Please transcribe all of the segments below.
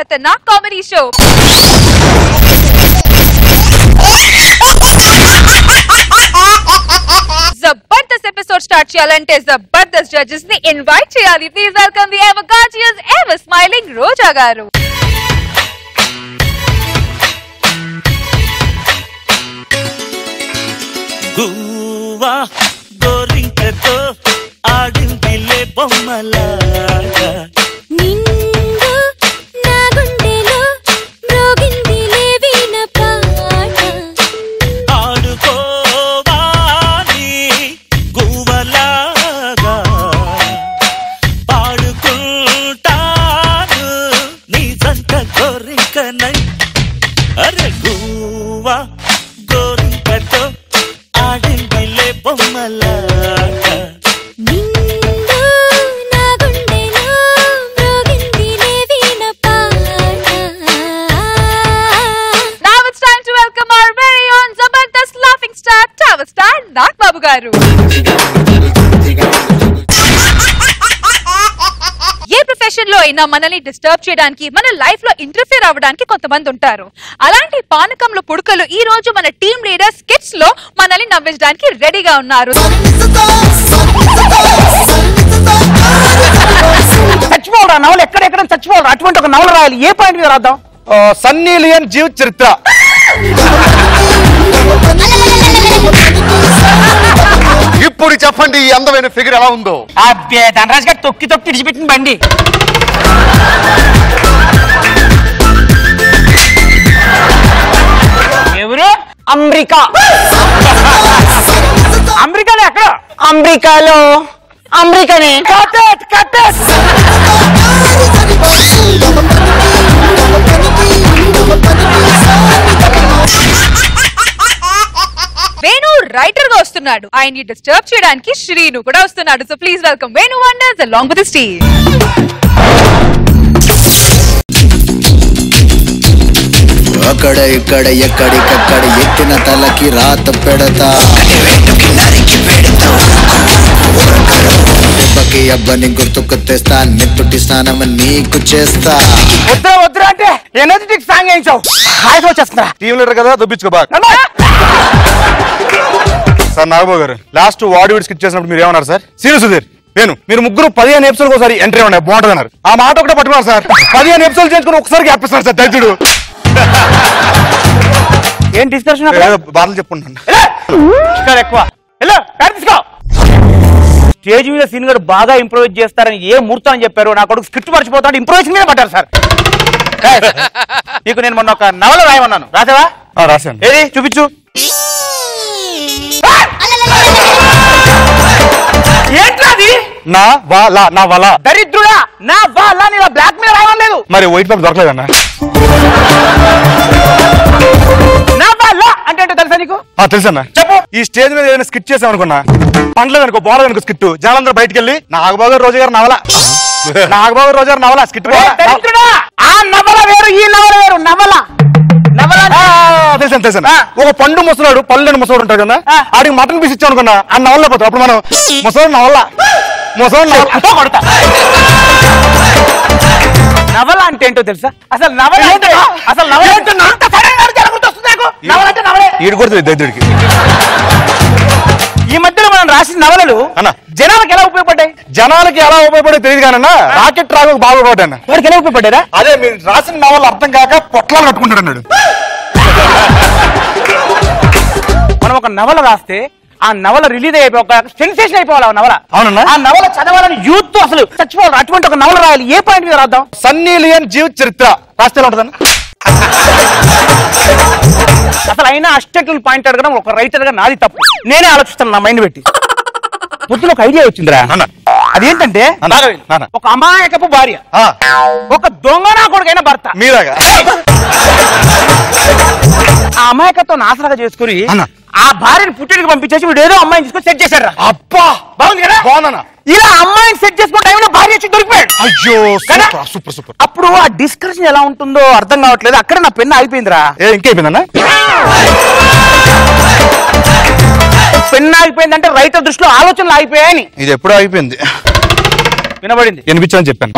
खतरनाक comedy show Jabardasth episode start చేయాలంటే Jabardasth judges ని ఇన్వైట్ చేయాలి. Please welcome the ever gorgeous ever smiling Roja garu. గువా గోరింకతో ఆడిందిలే బొమ్మలాగా నిండు నా గుండెలో మ్రోగిందిలే వీణ పాట ఆడుకోవాలి గువ్వలాగా పాడుకుంటాను నీ జంట గోరింకనై. అరే గువా గోరింకతో ఆడిందిలే బొమ్మలాగా నిండు నా గుండెలో మ్రోగిందిలే వీణ పాట. Now it's time to welcome our very own Jabardasth laughing star tower star Nag బాబు గారు. ఏ ప్రొఫెషన్ లో అయినా మనల్ని డిస్టర్బ్ చేయడానికి, మన లైఫ్ లో ఇంటర్ఫియర్ అవ్వడానికి కొంతమంది ఉంటారు. అలాంటి పానకంలో పుడకలు ఈ రోజు మన టీమ్ లీడర్ స్కిట్స్ లో మనల్ని నవ్వించడానికి రెడీగా ఉన్నారు. చచ్చిపోవడా నవల ఎక్కడెక్కడ చచ్చిపోవడం అటువంటి ఒక నవల రాయాలి. ఏ పాయింట్ మీద రాద్దాం? సన్నీ లియోన్ జీవిత చరిత్ర. ఇప్పుడు చెప్పండి ఈ అందమైన ఫిగర్ ఎలా ఉందో. అబ్బే ధనరాజ్ గారు తొక్కి తొక్కి ఇడిచిపెట్టిన బండి. ఎవరు? అమెరికా. అమెరికాలో ఎక్కడ? అమెరికాలో అమెరికానే. వేణు రైటర్ గా వస్తున్నాడు. ఆయన్ని డిస్టర్బ్ చేయడానికి శ్రీను కూడా వస్తున్నాడు. So please welcome Venu wonders along with his team. అక్కడ ఇక్కడ ఎక్కడికక్కడ ఎక్కిన తలకి రాత పెడతా, దెబ్బకి అబ్బని గుర్తుకు తెస్తా, నెత్తుటి స్నానం నీకు చేస్తా. వద్దురా వద్దురా అంటే ఎనర్జెటిక్ సాంగ్ వేయించావు. హాయిగా వచ్చేస్తుందా? టీం లీడర్ కదా దొబ్బించుకో బాగా. సార్ నాగబాబు గారు లాస్ట్ వాడి వీడి స్కిట్ చేసినప్పుడు మీరు ఏమన్నారు సార్? సీరియస్ సుధీర్ నేను మీరు ముగ్గురు 15 ఎపిసోడ్ ఒకసారి ఎంట్రీ ఉన్నాయి బాగుంటుంది అన్నారు. ఆ మాట ఒకటే పట్టుకున్నారు సార్. 15 ఎపిసోడ్ చేసుకుని ఒకసారి గ్యాపిస్తున్నారు సార్ దైత్యుడు. ఏం డిస్కషన్? బాధలు చెప్పుకుంటాను ఎక్కువ స్టేజ్ మీద సీన్ గారు బాగా ఇంప్రూవైజ్ చేస్తారని ఏ ముహూర్తం అని చెప్పారు. నా కొడుకు స్క్రిప్ట్ మర్చిపోతాడు, ఇంప్రూవైజ్ మీద పడ్డారు సార్. నీకు నేను మొన్న ఒక నవల రాయమన్నాను, రాసావా? రాశాను. ఏది చూపించు. ఏంట్రాది? నా వాలా నా వల దరిద్రుడా, నా వాలా నీ బ్లాక్ మీద రాయలేదు. మరి వైట్ పేపర్ దొరకలేదన్నా? నా వాలా అంటే తెలుసా నీకు? తెలుసన్నా. చెప్పు. ఈ స్టేజ్ మీద ఏదైనా స్కిట్ చేసాం అనుకున్నా, పండ్లేదనుకో బాగలేదనుకో స్కిట్, జనాలందరూ బయటకు వెళ్ళి నాగబాబు గారు రోజు గారు నవల, నాగబాబు గారు రోజు గారు నవల స్కిట్. దరిద్రుడా, ఆ నవల వేరు ఈ నవల వేరు. నవల తెలుసా తెలుసా? ఒక పండు ముసలాడు పల్లెని ముసలాడు ఉంటాడు కదా, ఆడికి మటన్ పీస్ ఇచ్చాం అనుకున్నా ఆ నవల్లో పోతాం. అప్పుడు మనం ముసలాడు నవల కొడతా. నవల అంటే ఏంటో తెలుసా? అసలు నవల అసలు నవల ఈడు కొడుతుంది దైత్యుడికి. ఈ మధ్యలో మనం రాసిన నవలలు జనాలకు ఎలా ఉపయోగపడ్డాయి? జనాలకి ఎలా ఉపయోగపడే తెలియదు కానీ రాకెట్ రాకు బాగా ఉపయోగపడ్డాను. వాడికి ఎలా ఉపయోగపడ్డారా? అదే మీరు రాసిన నవల అర్థం కాక పొట్లాలు కట్టుకుంటాడు అన్నాడు. మనం ఒక నవల రాస్తే ఆ నవల రిలీజ్ అయిపోయి ఒక సెన్సేషన్ అయిపోవాలి. ఆ నవల అవునన్నా, ఆ నవల చదవాలని యూత్ అసలు చచ్చిపోవాలి. అటువంటి ఒక నవల రాయాలి. ఏ పాయింట్ మీద రాద్దాం? సన్నీ లియోన్ జీవిత చరిత్ర రాస్తే ఉంటుందన్న. అసలు అయినా అస్టెక్టుల్ పాయింట్ అడగడం ఒక రైటర్ గా నాది తప్పు. నేనే ఆలోచిస్తాను నా మైండ్ పెట్టి. పొద్దున ఒక ఐడియా వచ్చిందిరా. అదేంటంటే ఒక అమాయకపు భార్య, ఒక దొంగనా కొడుకైన భర్త మీరాగా ఆ అమాయకత్వం ఆసరాగా చేసుకుని ఆ భార్యని పుట్టిడికి పంపించేసి వీడు ఏదో అమ్మాయిని తీసుకొని సెట్ చేశాడు. అబ్బా బాగుంది కదా? బాగుందన్నా. ఇలా అమ్మాయిని సెట్ చేసుకున్న టైంలో భార్య వచ్చి దొరికిపోయాడు. అయ్యో సూపర్ సూపర్. అప్పుడు ఆ డిస్కషన్ ఎలా ఉంటుందో అర్థం కావట్లేదు. అక్కడ నా పెన్ను ఆగిపోయిందిరా. ఇంకైపోయిందన్నా? పెన్ను ఆగిపోయిందంటే రైటర్ దృష్టిలో ఆలోచనలు ఆగిపోయాయని. ఇది ఎప్పుడో అయిపోయింది. వినబడింది, వినిపించని చెప్పాను.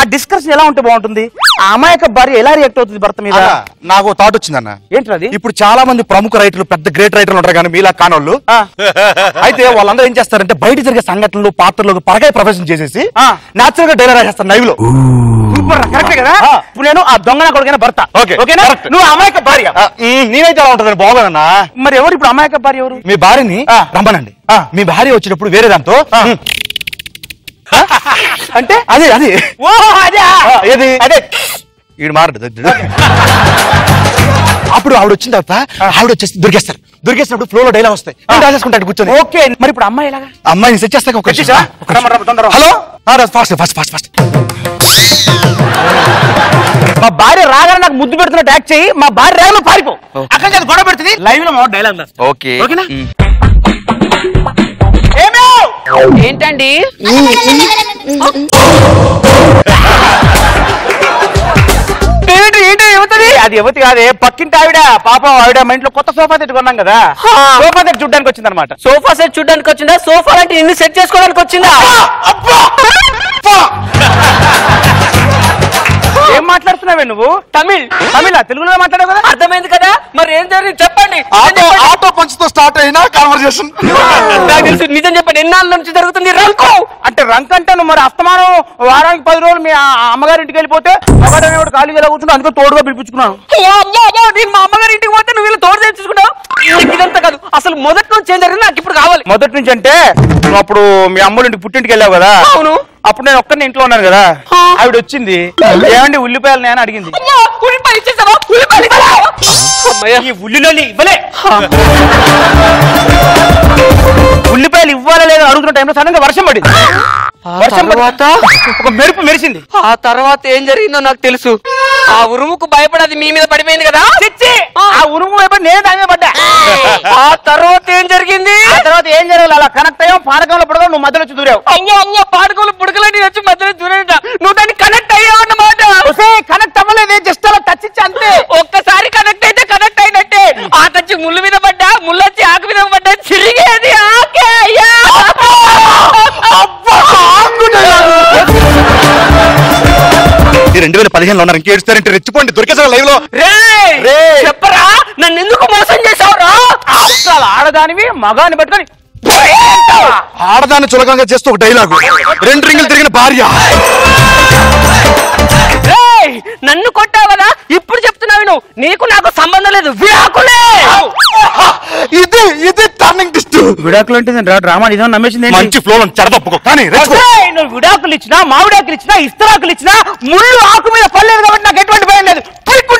ఆ డిస్కషన్ ఎలా ఉంటే బాగుంటుంది? ఆ అమాయక భార్య ఎలా రియాక్ట్ అవుతుంది భర్త మీద? నాకు థాట్ వచ్చిందన్న. ఏంటది? ఇప్పుడు చాలా మంది ప్రముఖ రైటర్లు, పెద్ద గ్రేట్ రైటర్లు ఉంటారు కానీ మీలా కానోళ్ళు. అయితే వాళ్ళందరూ ఏం చేస్తారంటే బయట జరిగే సంఘటనలు, పాత్రలు పరకాయ ప్రొఫెషన్ చేసేసి నేచురల్ గా డైలాగ్ రాసేస్తారు లైవ్ లో. కరెక్ట్ కదా? ఇప్పుడు నేను ఆ దొంగన కొడుకైన భర్త, ఓకేనా? నువ్వు అమాయక భార్య. నేనైతే అలా ఉంటుందని బాగోదన్నా. మరి ఎవరు ఇప్పుడు అమాయక భార్య ఎవరు? మీ భార్యని రమ్మనండి. మీ భార్య వచ్చేటప్పుడు వేరే దాంతో అంటే అదే అదే ఏది అదే ఈడు మారడు. అప్పుడు ఆవిడ వచ్చిన తర్వాత ఆవిడ వచ్చేసి దొరికేసినప్పుడు ఫ్లో లో డైలాగ్ వస్తాయి, రాసేసుకుంటాడు కూర్చొని. ఓకే, మరి ఇప్పుడు అమ్మాయి ఎలాగా? అమ్మాయిని సెట్ చేస్తాక ఒక hello fast fast fast fast. మా భార్య రాగానే నాకు ముద్దు పెడుతున్నట్టు యాక్ట్ చేయి. మా భార్య రాగానే పారిపో. అక్కడ చేసి గొడవ పెడుతుంది లైవ్ లో. మా డైలాగ్ ఓకే ఓకేనా? ఏంటండి? అది యువతి కాదే, పక్కింటి ఆవిడ. పాపం ఆవిడ మా ఇంట్లో కొత్త సోఫా సెట్ కొన్నాం కదా, సోఫా సెట్ చూడ్డానికి వచ్చింది అనమాట. సోఫా సెట్ చూడడానికి వచ్చిందా? సోఫా అంటే ఇన్ని సెట్ చేసుకోవడానికి వచ్చిందా? ఏం మాట్లాడుతున్నావే నువ్వు? తమిళ్ తెలుగులో మాట్లాడావు కదా? అర్థమైంది కదా? మరి ఏం జరిగింది చెప్పండి. ఆటో పంచుతో స్టార్ట్ అయిన కాన్వర్సేషన్. నాకు తెలుసు, నిజం చెప్పండి. ఎన్నాళ్ళ నుంచి జరుగుతుంది రంకు? అంటే రంక్ అంటే నువ్వు మరి అస్తమానం వారానికి 10 రోజులు మీ అమ్మగారి ఇంటికి వెళ్ళిపోతే ఒకటి ఖాళీగా ఎలా కూర్చున్నా, అందుకే తోడుగా పిలిపించుకున్నాను. నేను మా అమ్మగారి ఇంటికి పోతే నువ్వు వీళ్ళు తోడు తెచ్చుకుంటావు. ఇదంతా కాదు, అసలు మొదటి నుంచి ఏం జరిగింది నాకు ఇప్పుడు కావాలి. మొదటి నుంచి అంటే నువ్వు అప్పుడు మీ అమ్మోళ్ళ ఇంటికి పుట్టింటికి వెళ్ళావు కదా? అవును. అప్పుడు నేను ఒక్కరిని ఇంట్లో ఉన్నాను కదా, ఆవిడ వచ్చింది. ఏమండి ఉల్లిపాయలు నేను అడిగింది. ఉల్లిపాయలు ఇచ్చేసావా? ఉల్లిపాయలు ఈ ఉల్లిలో ఇవ్వలే. ఉల్లిపాయలు ఇవ్వాలా లేదా అడుగుతున్న టైంలో సడన్ గా వర్షం పడింది. వర్షం తర్వాత ఒక మెరుపు మెరిసింది. ఆ తర్వాత ఏం జరిగిందో నాకు తెలుసు. ఆ ఉరుముకు భయపడది మీ మీద పడిపోయింది కదా? ఆ ఉరుము భయపడి నేను దాని మీద పడ్డా. ఆ తర్వాత ఏం జరిగింది? ఆ తర్వాత ఏం జరగాలి? అలా కనెక్ట్ అయ్యాం. పానకంలో పడగా నువ్వు మధ్యలో వచ్చి దూరావు. అమ్మో పాడుకోలు పుడకలని వచ్చి మధ్యలో దూరేట. నువ్వు దాన్ని కనెక్ట్ అయ్యావు అన్నమాట. కనెక్ట్ అవ్వలేదే, జస్ట్ అలా టచ్ ఇచ్చి అంతే. ఒక్కసారి కనెక్ట్ అయితే కనెక్ట్ అయినట్టే. ఆకొచ్చి ముళ్ళు మీద పడ్డా, ముళ్ళొచ్చి ఆకు మీద పడ్డా, చిరిగేది ఆకే. ఈ 2015లో ఉన్నారు, ఇంకేడుస్తారంటే రెచ్చిపోండి. దొరికేసారు లైవ్ లో. చెప్పరా నన్ను ఎందుకు మోసం చేసావురా? అసలు ఆడదానివి మగాన్ని పట్టుకొని ఆడదాన్ని చులకంగా చేస్తూ ఒక డైలాగు, 2 రింగులు తిరిగిన భార్య. నన్ను కొట్టావు కదా, ఇప్పుడు చెప్తున్నావు నువ్వు. నీకు నాకు సంబంధం లేదు, విడాకులే. ఇది ఇది టర్నింగ్ ట్విస్ట్. విడాకులు అంటే డ్రామా నిజం నమ్మేసింది. మంచి ఫ్లో చెడదప్పుకో. కానీ నువ్వు విడాకులు ఇచ్చినా, మామిడాకులు ఇచ్చినా, ఇస్తరాకులు ఇచ్చినా ముళ్ళు ఆకు మీద పడలేదు కాబట్టి నాకు ఎటువంటి భయం లేదు. పీక్కో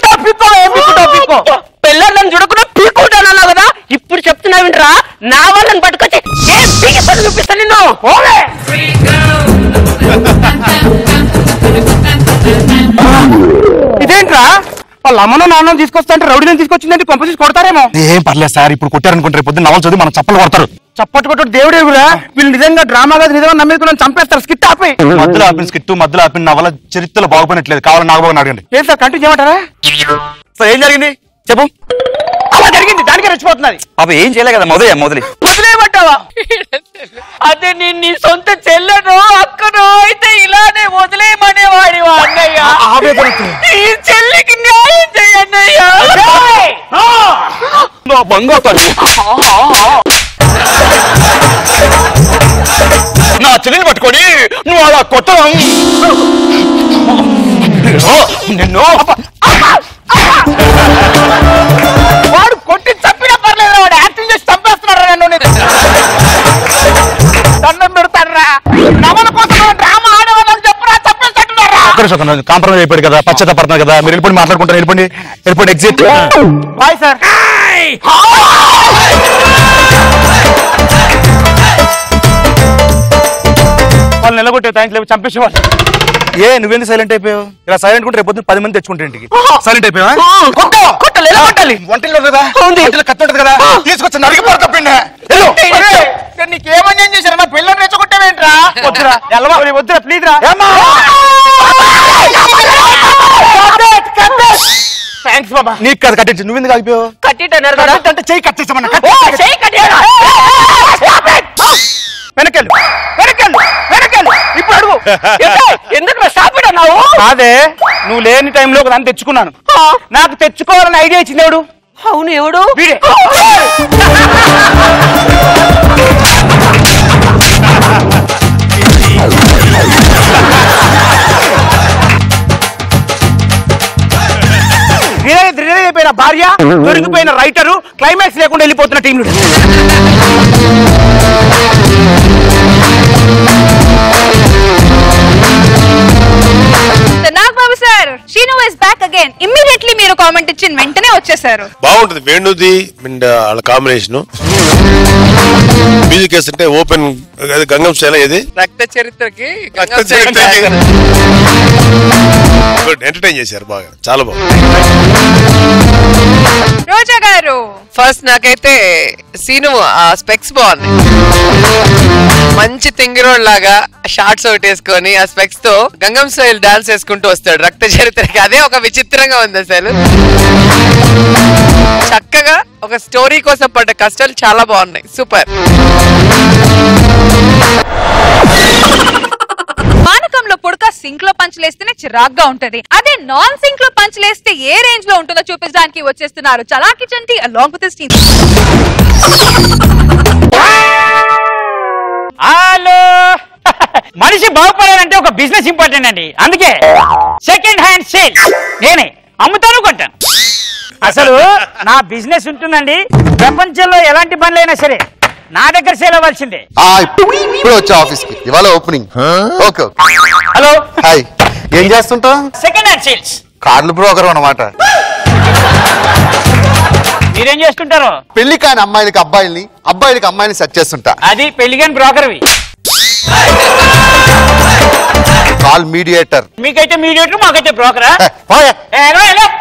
పిల్లలు నన్ను చూడకుండా పీక్కుంటానన్నా కదా, ఇప్పుడు చెప్తున్నావు వింటరా? నా వాళ్ళని పట్టుకొచ్చి చూపిస్తాను నిన్ను. ఇదేంట్రా? వాళ్ళ అమ్మను నాన్న తీసుకొస్తా అంటే రౌడీని తీసుకొచ్చిందంటే కొంపసి కొడతారేమో. ఏం పర్లేదు సార్, ఇప్పుడు కొట్టారనుకుంటారు, పొద్దున్న నవలు చదివి మనం చప్పలు కొడతారు. చప్పట్టు కొట్టు దేవుడే కూడా. వీళ్ళు నిజంగా డ్రామా కాదు, నిజంగా నమ్మేసుకుని చంపేస్తారు. స్కిట్ ఆపి మధ్యలో ఆపిన స్కిట్, మధ్యలో ఆపిన నవల చరిత్రలో బాగుపోయినట్లేదు. కావాలని నాగబాబు అడగండి. ఏం సార్ కంటిన్యూ చేయమంటారా? సార్ ఏం జరిగింది చెప్పు. అలా జరిగింది, దానికే రెచ్చిపోతున్నది. పాప ఏం చేయలే కదా, వదిలేయమంటావా? అదే నేను నీ సొంత చెల్లెను అక్కను అయితే ఇలానే వదిలేయమనేవాడి అన్నయ్య. ఈ చెల్లికి న్యాయం చేయన్నయ్య. నా చెల్లిని పట్టుకొని నువ్వు అలా కొట్టడం నిన్ను వాడు కొట్టి చంపినా పర్లేదు, వాడు యాక్టింగ్ చేసి చంపేస్తున్నాడు నన్ను. దండం పెడతాడరా. నవల కోసం డ్రామా ఆడేవాళ్ళని చెప్పరా, చంపేస్తున్నారా? కాంప్రమైజ్ అయిపోయాడు కదా, పశ్చాత్తాపడుతున్నారు కదా, మీరు వెళ్ళిపోయి మాట్లాడుకుంటారు. వెళ్ళిపోండి ఎగ్జిట్. Bye sir. వాళ్ళు నిలబొట్టే థ్యాంక్స్ లేవు, చంపేసేవాళ్ళు. నువ్వేంది సైలెంట్ అయిపోయావు? ఇలా సైలెంట్ ఉంటే రేపు 10 మంది తెచ్చుకుంటే ఇంటికి. సైలెంట్ అయిపోయావా? వంటిల్లో కదా, కత్తి ఉంటుంది కదా, తీసుకొచ్చి నరికిపోతా పిండి. నీకేమని ఏం చేశారు? నా పిల్లలు రెచ్చగొట్టావేంట్రా? వద్దురా, వద్దురా ప్లీజ్ రా. థ్యాంక్స్ బాబా. నీకు కదా కట్టించి, నువ్వెందుకు ఆగిపోయావు? కట్టిటన్నారు కదా అంటే చెయ్యి కట్టేసామన్నా. వెనకెళ్ళు ఇప్పుడు అడుగు. ఎందుకు షాప్ అన్నావు? అదే నువ్వు లేని టైంలో ఒకదాన్ని తెచ్చుకున్నాను. నాకు తెచ్చుకోవాలని ఐడియా ఇచ్చింది ఎవడు? అవును ఎవడు? వీడే. అయిపోయిన భార్య, దొరికిపోయిన రైటరు, క్లైమాక్స్ లేకుండా వెళ్ళిపోతున్న team leader. Nagababu sir, Srinu is back again. Immediately మీరు కామెంట్ ఇచ్చిన వెంటనే వచ్చేసారు. బాగుంటుంది వేణుది అండ్ వాళ్ళ కాంబినేషన్. మ్యూజిక్ వేస్తుంటే ఓపెన్ గంగం స్టైల్ ఇది రక్త చరిత్రకి ఎంటర్టైన్ చేశారు బాగా, చాలా బాగుంది. రోజా గారు, ఫస్ట్ నాకైతే సీను ఆ స్పెక్స్ బాగుంది. మంచి తింగిరోడ్ లాగా షార్ట్స్ ఒకటి వేసుకొని ఆ స్పెక్స్ తో గంగం స్టైల్ డాన్స్ వేసుకుంటూ వస్తాడు రక్త చరిత్రకి. అదే ఒక విచిత్రంగా ఉంది అసలు. చక్కగా ఒక స్టోరీ కోసం పడ్డ కష్టాలు చాలా బాగున్నాయి. సూపర్. పానకంలో పుడక సింక్ లో పంచలేస్తేనే చిరాగ్గా ఉంటది. అదే నాన్ సింక్ లో పంచలేస్తే ఏ రేంజ్ లో ఉంటుందో చూపించడానికి వచ్చేస్తున్నారు Chalaki Chanti along with his team. Hello, మనిషి బాగుపడాలంటే ఒక బిజినెస్ ఇంపార్టెంట్ అండి. అందుకే సెకండ్ హ్యాండ్ సేల్ నేనే అమ్ముతాను, కొంటాను. అసలు నా బిజినెస్ ఉంటుందండి. ప్రపంచంలో ఎలాంటి పనులైనా సరే నా దగ్గర సేల్ అవ్వాల్సిందే. ఇప్పుడు వచ్చా ఆఫీస్ కి, ఇవాళ ఓపెనింగ్. ఓకే. Hello, hi. ఏం చేస్తుంటావు? Second hand sales. కార్లు బ్రోకర్ అన్నమాట. మీరేం చేస్తుంటారు? పెళ్లి కాని అమ్మాయిలకి అబ్బాయిల్ని, అబ్బాయిలకి అమ్మాయిని సెట్ చేస్తుంటా. అది పెళ్లి కాని బ్రోకర్వి. Call mediator. మీకైతే మీడియేటర్, మాకైతే బ్రోకరా?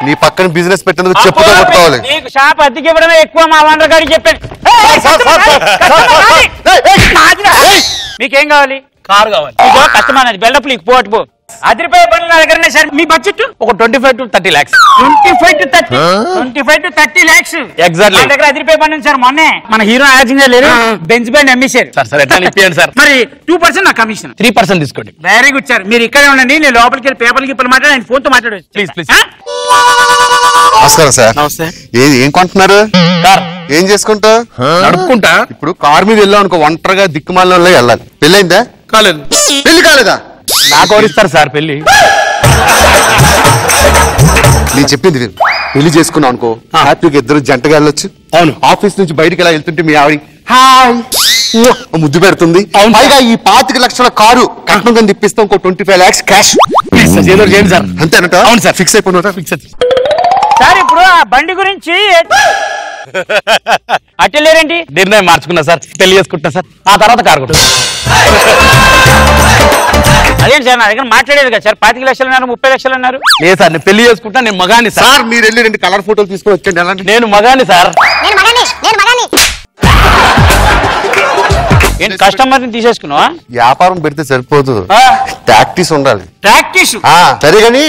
నీ పక్కన బిజినెస్ పెట్టినందుకు చెప్పుతో కొట్టుకోవాలి. నీకు షాప్ అద్దెకి ఇవ్వడమే ఎక్కువ, మా ఓనర్ గారికి చెప్పాను. మీకేం కావాలి? కారు కావాలి. కస్టమర్ అది బెల్లపు నీకు పోటు పో. అదిరిపోయే పనులు నా దగ్గర సార్. మీ బడ్జెట్ ఒక 25 to 30 lakhs. 25 to 30 lakhs exactly. నా దగ్గర అదిరిపోయే పని సార్. మొన్నే మన హీరో యాక్టింగ్ లేదు, బెంచ్ బ్యాండ్ అమ్మేశారు సార్. ఎట్లా ఇప్పియండి సార్. మరి 2% నా కమిషన్. 3% తీసుకోండి. Very good sir. మీరు ఇక్కడే ఉండండి, నేను లోపలికి వెళ్ళి పేపర్లకి ఇప్పుడు మాట్లాడి ఫోన్ తో మాట్లాడవచ్చు. Please please. నమస్కారం సార్. నమస్తే. ఏం కొంటున్నారు? కార్. ఏం చేసుకుంటా? నడుపుకుంటా. ఇప్పుడు కార్ మీద వెళ్ళాం అనుకో, ఒంటరిగా దిక్కుమాలలో వెళ్ళాలి. పెళ్ళైందా? కాలేదు. పెళ్లి కాలేదా? నాకు ఎవరిస్తారు సార్ పెళ్లి? నేను చెప్పింది విను. పెళ్లి చేసుకున్నావు అనుకో, హ్యాపీగా ఇద్దరు జంటగా వెళ్ళొచ్చు. అవును. ఆఫీస్ నుంచి బయటికి ఎలా వెళ్తుంటే మీ ఆవిడ హాయ్ ముద్దు పెడుతుంది. పైగా ఈ 25 లక్షల కారు కట్నం కింద ఇప్పిస్తాం, ఇంకో 25 lakhs క్యాష్. చేయండి సార్. అంతేనట? అవును సార్. ఫిక్స్ అయిపోయినా? ఫిక్స్. సార్ ఇప్పుడు ఆ బండి గురించి అట్టలేరేంటి? నిర్ణయం మార్చుకున్నా సార్, పెళ్లి చేసుకుంటున్నా సార్. ఆ తర్వాత కారు కొట్టు. అదేంటి సార్, నా దగ్గర మాట్లాడేది కదా సార్. 25 లక్షలు అన్నారు, 30 లక్షలు అన్నారు. లేదు సార్, నేను పెళ్లి చేసుకుంటా. నేను మగాని సార్. సార్ మీరు వెళ్ళి 2 కలర్ ఫోటోలు తీసుకొని వచ్చండి. ఎలాంటి? నేను మగాని సార్. ఏంటి కస్టమర్ ని తీసేసుకున్నావా? వ్యాపారం పెడితే సరిపోదు, ప్రాక్టీస్ ఉండాలి. ప్రాక్టీస్. సరే గాని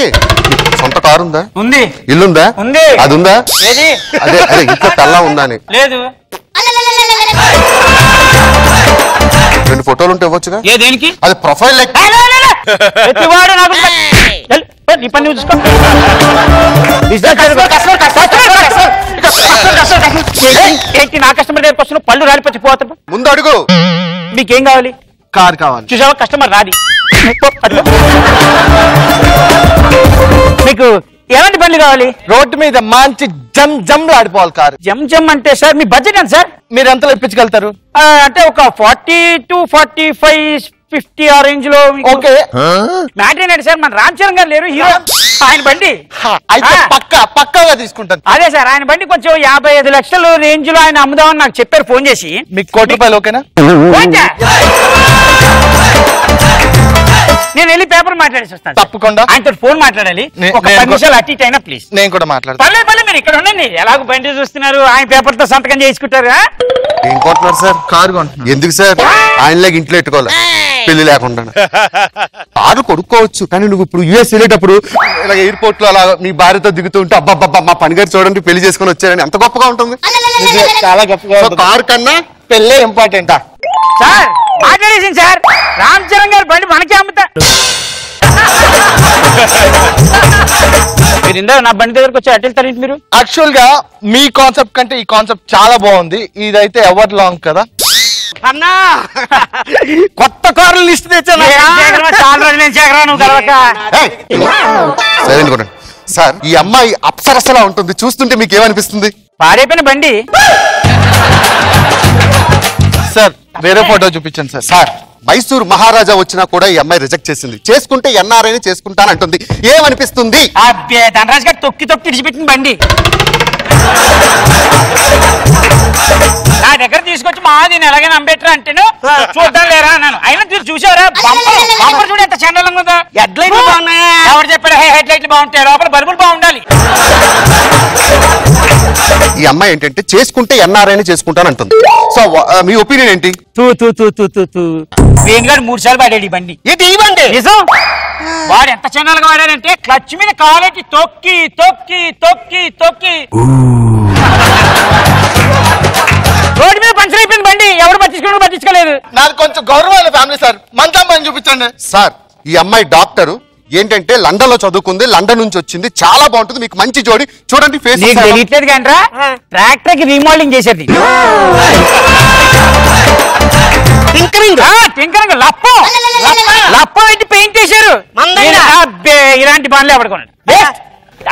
సొంత కారు ఉందా? ఉంది. ఇల్లుందా? ఉంది. అది ఉందా? ఏది? అదే అదే ఇంట్లో తెల్లా ఉందా అని. లేదు. 2 ఫోటోలు ఉంటే ఇవ్వచ్చుగా. ఏ దేనికి? అది ప్రొఫైల్ లెక్క. ప్రతివాడు నాకు నీ పని చూసుకో. ఏంటి నా కస్టమర్ దగ్గరకు వస్తున్నావు? పళ్ళు రాలిపోతే పోతాడు. ముందు అడుగు. మీకేం కావాలి? కార్ కావాలి. చూసావా, కస్టమర్ రాది. మీకు ఎలాంటి బండ్లు కావాలి? రోడ్డు మీద మంచి జమ్ జమ్ ఆడిపోవాలి కారు. జమ్ జమ్ అంటే సార్ మీ బడ్జెట్ ఎంత సార్? మీరు ఎంతలో ఇప్పించగలుగుతారు? అంటే ఒక 40 to 45, 50 ఆ రేంజ్ లో. ఓకే. మ్యాటర్ ఏంటంటే సార్, మన రామ్ చరణ్ గారు లేరు హీరో, ఆయన బండి. అయితే పక్కాగా తీసుకుంటాను. అదే సార్, ఆయన బండి కొంచెం 55 లక్షల రేంజ్ లో ఆయన అమ్ముదామని నాకు చెప్పారు ఫోన్ చేసి. మీకు 1 కోటి రూపాయలు ఓకేనా? నేను వెళ్ళి పేపర్ మాట్లాడేసి వస్తాను. తప్పకుండా. ఆయనతో ఫోన్ మాట్లాడాలి. ఒక 10 నిమిషాలు అటు ఇటు అయినా ప్లీజ్. నేను కూడా మాట్లాడతాను. పర్లేదు, మీరు ఇక్కడ ఉండండి. ఎలాగో బండి చూస్తున్నారు, ఆయన పేపర్ తో సంతకం చేసుకుంటారు. ఏం కొంటున్నారు సార్? కారు కొంటున్నాను. ఎందుకు సార్? ఆయనలాగా ఇంట్లో పెట్టుకోవాలి పెళ్లి లేకుండా. కారు కొనుక్కోవచ్చు, కానీ నువ్వు ఇప్పుడు యుఎస్ వెళ్ళేటప్పుడు ఇలా ఎయిర్పోర్ట్ లో అలా మీ భార్యతో దిగుతూ ఉంటే అబ్బాబ్బా మా పని గారు చూడండి పెళ్లి చేసుకుని వచ్చారని ఎంత గొప్పగా ఉంటుంది. చాలా గొప్పగా. కారు కన్నా పెళ్ళే ఇంపార్టెంటా సార్ మాట్లాడేసింది సార్. రామ్ చరణ్ గారు బండి మనకే అమ్ముతా. మీరు ఇందా నా బండి దగ్గరకు వచ్చి అటెల్ తరగతి మీరు. యాక్చువల్ గా మీ కాన్సెప్ట్ కంటే ఈ కాన్సెప్ట్ చాలా బాగుంది. ఇదైతే ఎవర్ లాంగ్ కదా అన్నా. కొత్త కార్లు లిస్ట్ తెచ్చాను. సార్ ఈ అమ్మాయి అప్సరసలా ఉంటుంది, చూస్తుంటే మీకు ఏమనిపిస్తుంది? పాడైపోయిన బండి. సార్ వేరే ఫోటో చూపించండి సార్. సార్ మైసూర్ మహారాజా వచ్చినా కూడా ఈ అమ్మాయి రిజెక్ట్ చేసింది. చేసుకుంటే ఎన్ఆర్ఐని చేసుకుంటానంటుంది. ఏమనిపిస్తుంది? అబ్బే ధనరాజ్ గారు తొక్కి ఇడిచిపెట్టిన బండి నా దగ్గర తీసుకొచ్చి మాది ఎలాగైనా అంబేద్కర్ అంటేను చూద్దాం లేరా అన్నాను. అయినా మీరు చూసారా బంపర్ చూడు ఎంత చండాలంగా ఉందో. హెడ్ లైట్లు బాగున్నాయా? ఎవరు చెప్పారు హెడ్ లైట్లు బాగుంటాయి? లోపల బల్బులు బాగుండాలి. ఈ అమ్మాయి ఏంటంటే చేసుకుంటే ఎన్ఆర్ఐని చేసుకుంటానంటుంది. సో మీ ఒపీనియన్ ఏంటి? వేణుగాడు 3 సార్లు వాడాడు ఈ బండి. ఏంటి ఈ బండి? నిజం. వాడు ఎంత చండాలుగా వాడాడంటే క్లచ్ మీద కాలెట్టి తొక్కి తొక్కి తొక్కి తొక్కి రోడ్డు మీద పంచర్ అయిపోయింది బండి. ఎవరు పట్టించుకోలేదు. నాకు కొంచెం గౌరవం ఫ్యామిలీ సార్. మంచి అమ్మాయిని చూపించండి సార్. ఈ అమ్మాయి డాక్టరు ఏంటంటే లండన్ లో చదువుకుంది, లండన్ నుంచి వచ్చింది. చాలా బాగుంటుంది, మీకు మంచి జోడి. చూడండి ఫేస్. తెలియట్లేదు కంట్రా ట్రాక్టర్ కి రీమోడలింగ్ చేసేది. లప్ప పెట్టి పెయింట్ చేశారు. ఇలాంటి బండ్లు ఎవడుకోండి.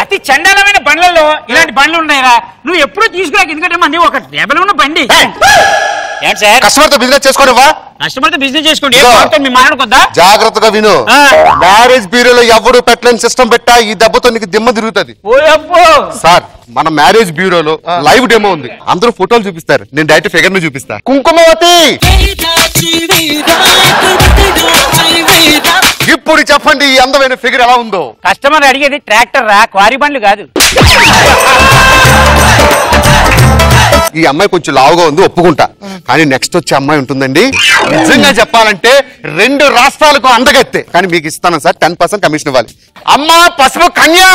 అతి చండాలమైన బండ్లలో ఇలాంటి బండ్లు ఉన్నాయిరా. నువ్వు ఎప్పుడూ తీసుకురాక. ఎందుకంటే మంది ఒక డెబల్ ఉన్న బండి. ఏంటి సార్ కస్టమర్తో బిజినెస్ చేసుకోనివా? కస్టమర్తో బిజినెస్ చేసుకోండి. మీ మాట్లాడుకోద్దా? జాగ్రత్తగా విను. మ్యారేజ్ బ్యూరోలో ఎవరు పెట్టలేని సిస్టమ్ పెట్టా ఈ దెబ్బతో నీకు దిమ్మ తిరుగుతుంది. సార్ మన మ్యారేజ్ బ్యూరోలో లైవ్ డెమో ఉంది. అందరూ ఫోటోలు చూపిస్తారు, నేను డైరెక్ట్ ఫిగర్ ను చూపిస్తా. కుంకుమవతి ఇప్పుడు చెప్పండి ఈ అందమైన ఫిగర్ ఎలా ఉందో. కస్టమర్ అడిగేది ట్రాక్టర్ రా, క్వారీ బండ్లు కాదు. ఈ అమ్మాయి కొంచెం లావుగా ఉంది, ఒప్పుకుంటా. కానీ నెక్స్ట్ వచ్చే అమ్మాయి ఉంటుందండి, నిజంగా చెప్పాలంటే 2 రాష్ట్రాలకు అందగత్తే. కానీ మీకు ఇస్తాను సార్ 10% కమిషన్ ఇవ్వాలి. అమ్మా పసుపు కన్యా.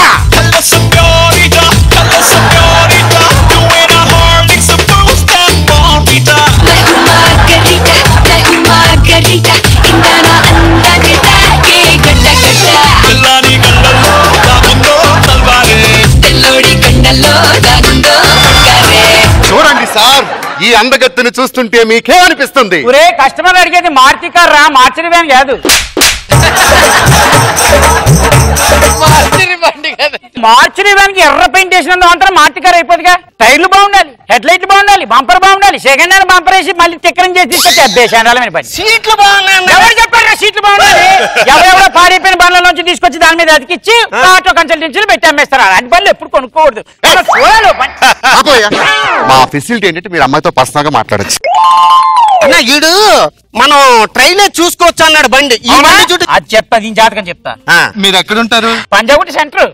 చూడండి సార్ ఈ అందగత్తుని చూస్తుంటే మీకేమనిపిస్తుంది? ఒరే కస్టమర్ అడిగేది మారుతి కార్ రా, మార్చిన వ్యాన్ కాదు. మార్చిన వ్యాన్ కి ఎర్ర పెయింట్ వేసినంత అంతా మార్తి కార్ అయిపోతుందిగా. టైర్లు బాగుండాలి, హెడ్ లైట్లు బాగుండాలి, బంపర్ బాగుండాలి. సెకండ్ హ్యాండ్ బంపర్ వేసి మళ్ళీ చక్రం చేసి తీసుకొచ్చి అభ్యాసాలమైన పని. సీట్లు బాగున్నాయి. ఎవరు చెప్పారు సీట్లు బాగుండాలి? ఎవరెవరో పాడైపోయిన బండ్ల నుంచి తీసుకొచ్చి దాని మీద అతికిచ్చి ఆటో కన్సల్టెన్సీలు పెట్టి అమ్మేస్తారు. అది బండ్లు ఎప్పుడు కొనుక్కోకూడదు. మా ఫెసిలిటీ ఏంటంటే మీరు అమ్మాయితో పర్సనల్ గా మాట్లాడచ్చు. ఈడు మనం ట్రైన్ చూసుకోవచ్చు అన్నాడు బండి. ఈ బండి చూడు. అది చెప్తా, దీని జాతకం చెప్తా. మీరు ఎక్కడుంటారు? పంజాగుట్ట సెంటర్.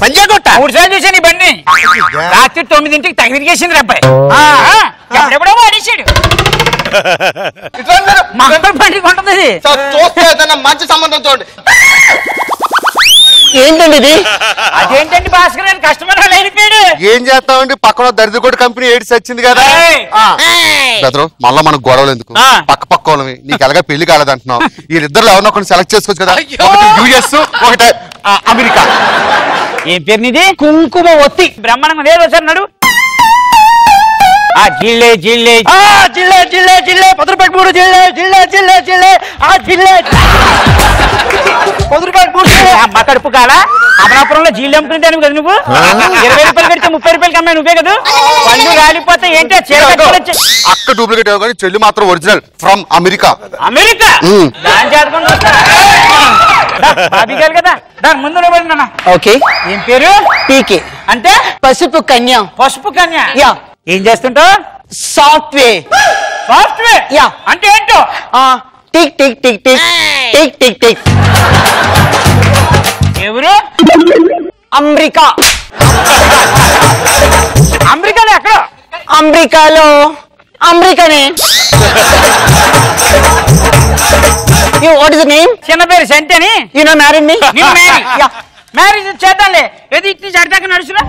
పంజాగుట్ట 3 సార్లు చూసాను ఈ బండి. రాత్రి 9ంటికి తగిలిగేసింది అబ్బాయి. ఎప్పుడెప్పుడో వాడేసాడు. మా బండి కొంటుంది. మంచి సంబంధం చూడండి. ఏంటండి ఇది? అదేంటండి భాస్కర్ అని కస్టమర్ వెళ్ళిపోయాడు. ఏం చేస్తామండి, పక్కన దరిద్రకోటి కంపెనీ ఏడ్స్ వచ్చింది కదా. బెదరు మళ్ళా మనకు గొడవలు ఎందుకు? పక్క పక్క వాళ్ళవి. నీకు ఎలాగా పెళ్లి కాలేదంటున్నావు. వీళ్ళిద్దరు ఎవరినో ఒకరిని సెలెక్ట్ చేసుకోవచ్చు కదా. ఒకటి యుఎస్, ఒకటి అమెరికా. ఏం పేరు నీది? కుంకుమవతి. బ్రహ్మాండంగా లేదు సార్ నడు. జిల్లే జిల్లే జిల్లే జిల్లే జిల్లే 10 రూపాయలు 3 జిల్లే జిల్లే జిల్లే జిల్లే జిల్లే 10 రూపాయలు 3 అమ్మ కడుపు కాలా. అమలాపురంలో జీళ్ళు అమ్ముకుంటాను కదా నువ్వు. 20 రూపాయలు పెడితే 30 రూపాయలకి అమ్మాయి నువ్వే కదా. పళ్ళు రాలిపోతే ఏంటో అక్క డూప్లికేట్ కానీ చెల్లి మాత్రం ఒరిజినల్ ఫ్రమ్ అమెరికా. అమెరికా దాని జాతకం బాబీ గారు కదా. దాని ముందు నిలబడినా. ఓకే. ఏం పేరు? పీకే. అంటే పసుపు కన్య. పసుపు కన్య. యా. ఏం చేస్తుంటావు? సాఫ్ట్వేర్. సాఫ్ట్వేర్? యా. అంటే ఏంటో? Tick tick tick tick tick tick tick. ఎవరు? అమెరికా. అమెరికాలో ఎక్కడ? అమెరికాలో అమెరికానే. What is the name? చిన్న పేరు సెంటని. You know married me? Marriage చేద్దాంలే. ఏది ఇట్ని చడతాక నడుచురా.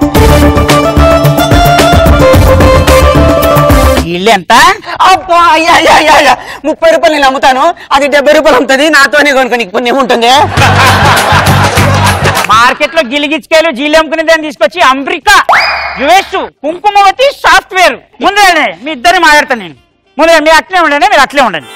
ఇల్లు ఎంత? అబ్బా 30 రూపాయలు నేను అమ్ముతాను, అది 70 రూపాయలు అమ్ముతుంది, నాతోనే కొనుక్కొని నీకు పుణ్యం ఉంటుంది. మార్కెట్ లో గిలిగిచ్చుకాయలు జీలు అమ్ముకునే దాన్ని తీసుకొచ్చి అమెరికా యుఎస్ కుంకుమవతి సాఫ్ట్వేర్. ముందే మీ ఇద్దరిని మాట్లాడతాను నేను. ముందే మీరు అట్లే ఉండండి, మీరు అట్లే ఉండండి.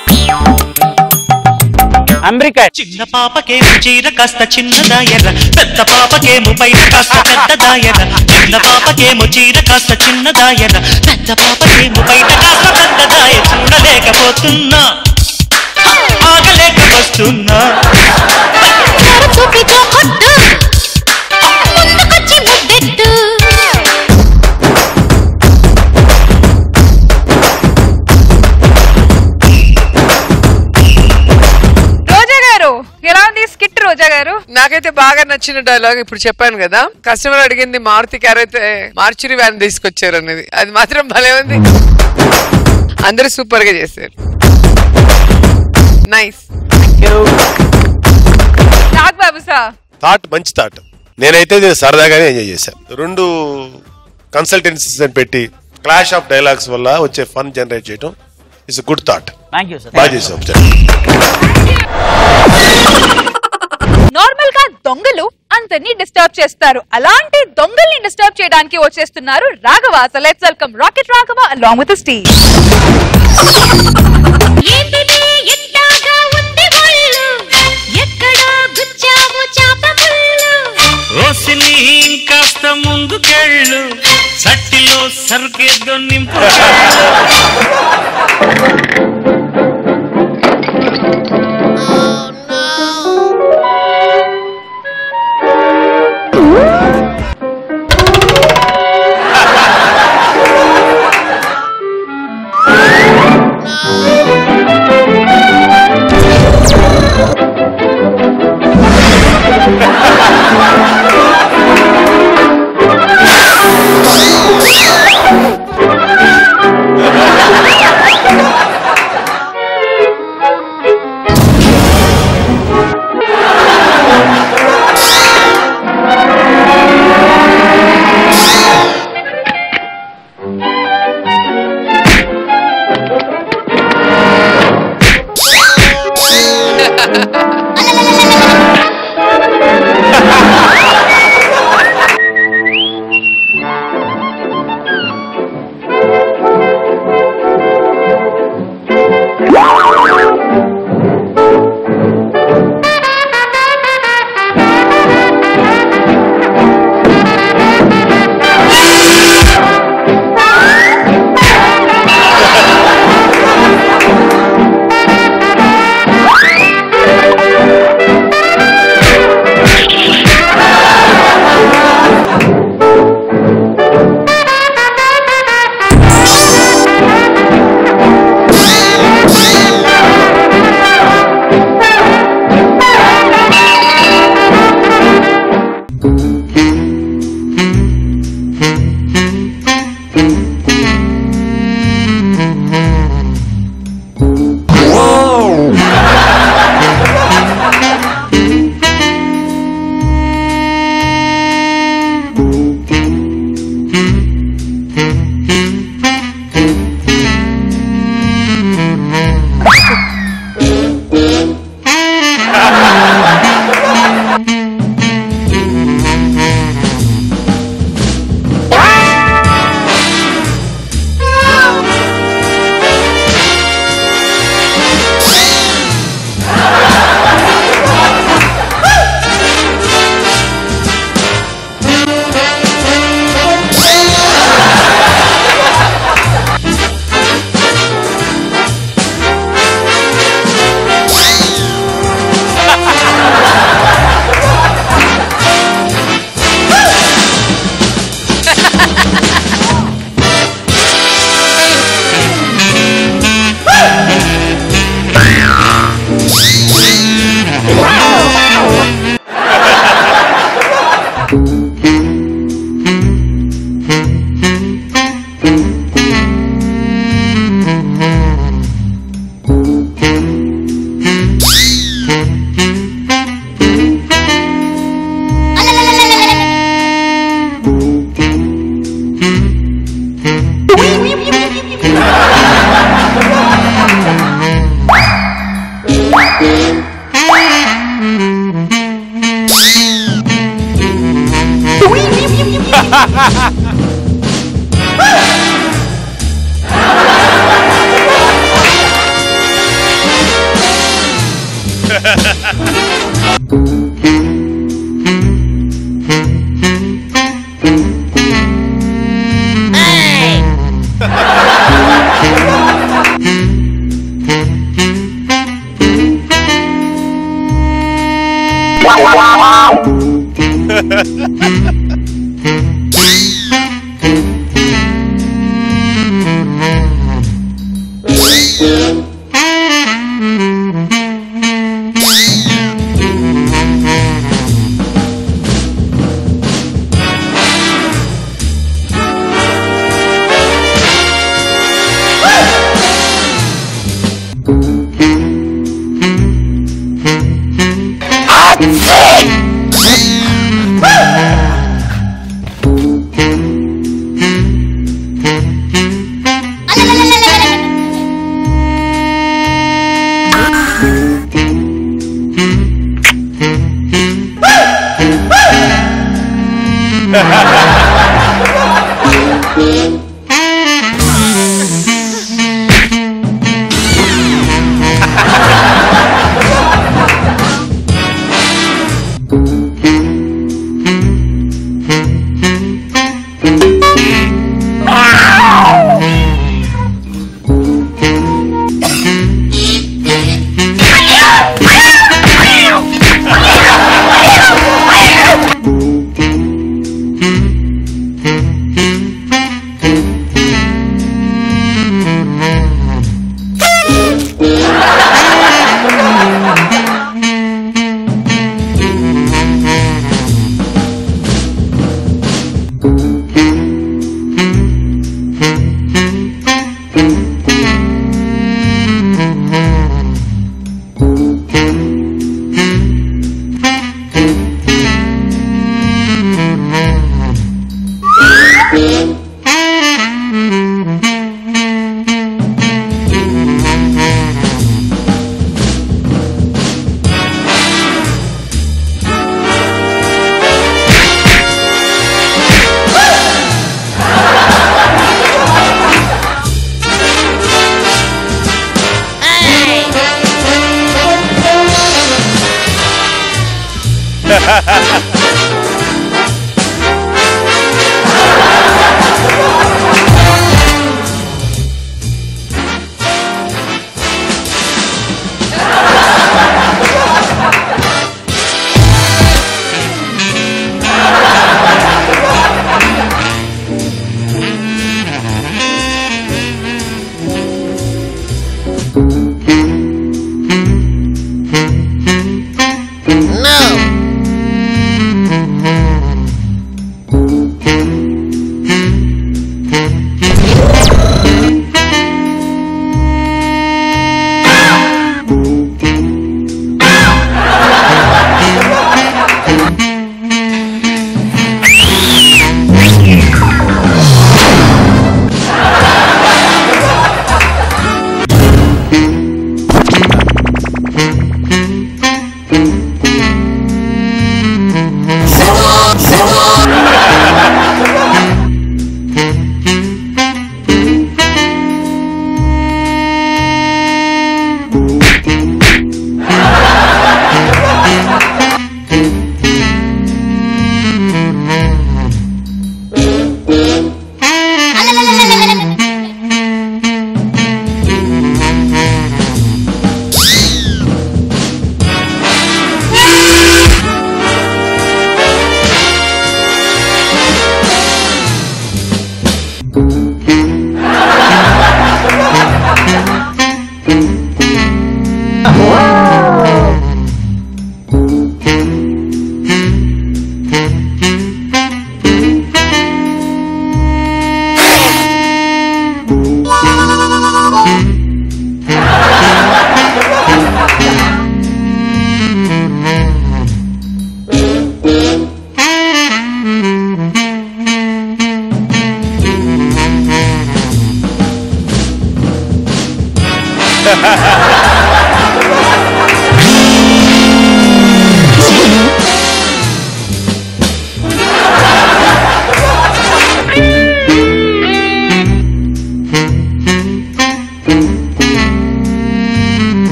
అమెరికా. చిన్న పాపకేమో చీర కాస్త చిన్నదాయర, పెద్ద పాపకేమో పైన కాస్త పెద్దదాయర. చిన్న పాపకేమో చీర కాస్త చిన్నదాయర, పెద్ద పాపకేమో పైన కాస్త పెద్దదాయ. చూడలేకపోతున్నా, ఆగలేక వస్తున్నా. ఎలా ఉంది స్కిట్ రోజా గారు? నాకైతే బాగా నచ్చిన డైలాగ్ ఇప్పుడు చెప్పాను కదా, కస్టమర్ అడిగింది మారుతి కార్ అయితే మార్చురి వ్యాన్ తీసుకొచ్చారు అనేది, అది మాత్రం భలే ఉంది. అందరూ సూపర్ గా చేశారు. నైస్. నాగబాబు సార్ థాట్ మంచి థాట్. నేనైతే సరదాగానే ఎంజాయ్ చేశాను. 2 కన్సల్టెన్సీస్ అని పెట్టి క్లాష్ ఆఫ్ డైలాగ్స్ వల్ల వచ్చే ఫన్ జనరేట్ చేయడం ఇట్స్ గుడ్ థాట్. బాగా చేసాం. నార్మల్ గా దొంగలు అందరినీ డిస్టర్బ్ చేస్తారు, అలాంటి దొంగల్ని డిస్టర్బ్ చేయడానికి వచ్చేస్తున్నారు Raghava. So let's welcome rocket Raghava along with the Steve. ఓసిని ఇంకాస్త ముందుకెళ్ళు, సట్టిలో సరుకేదో నింపు.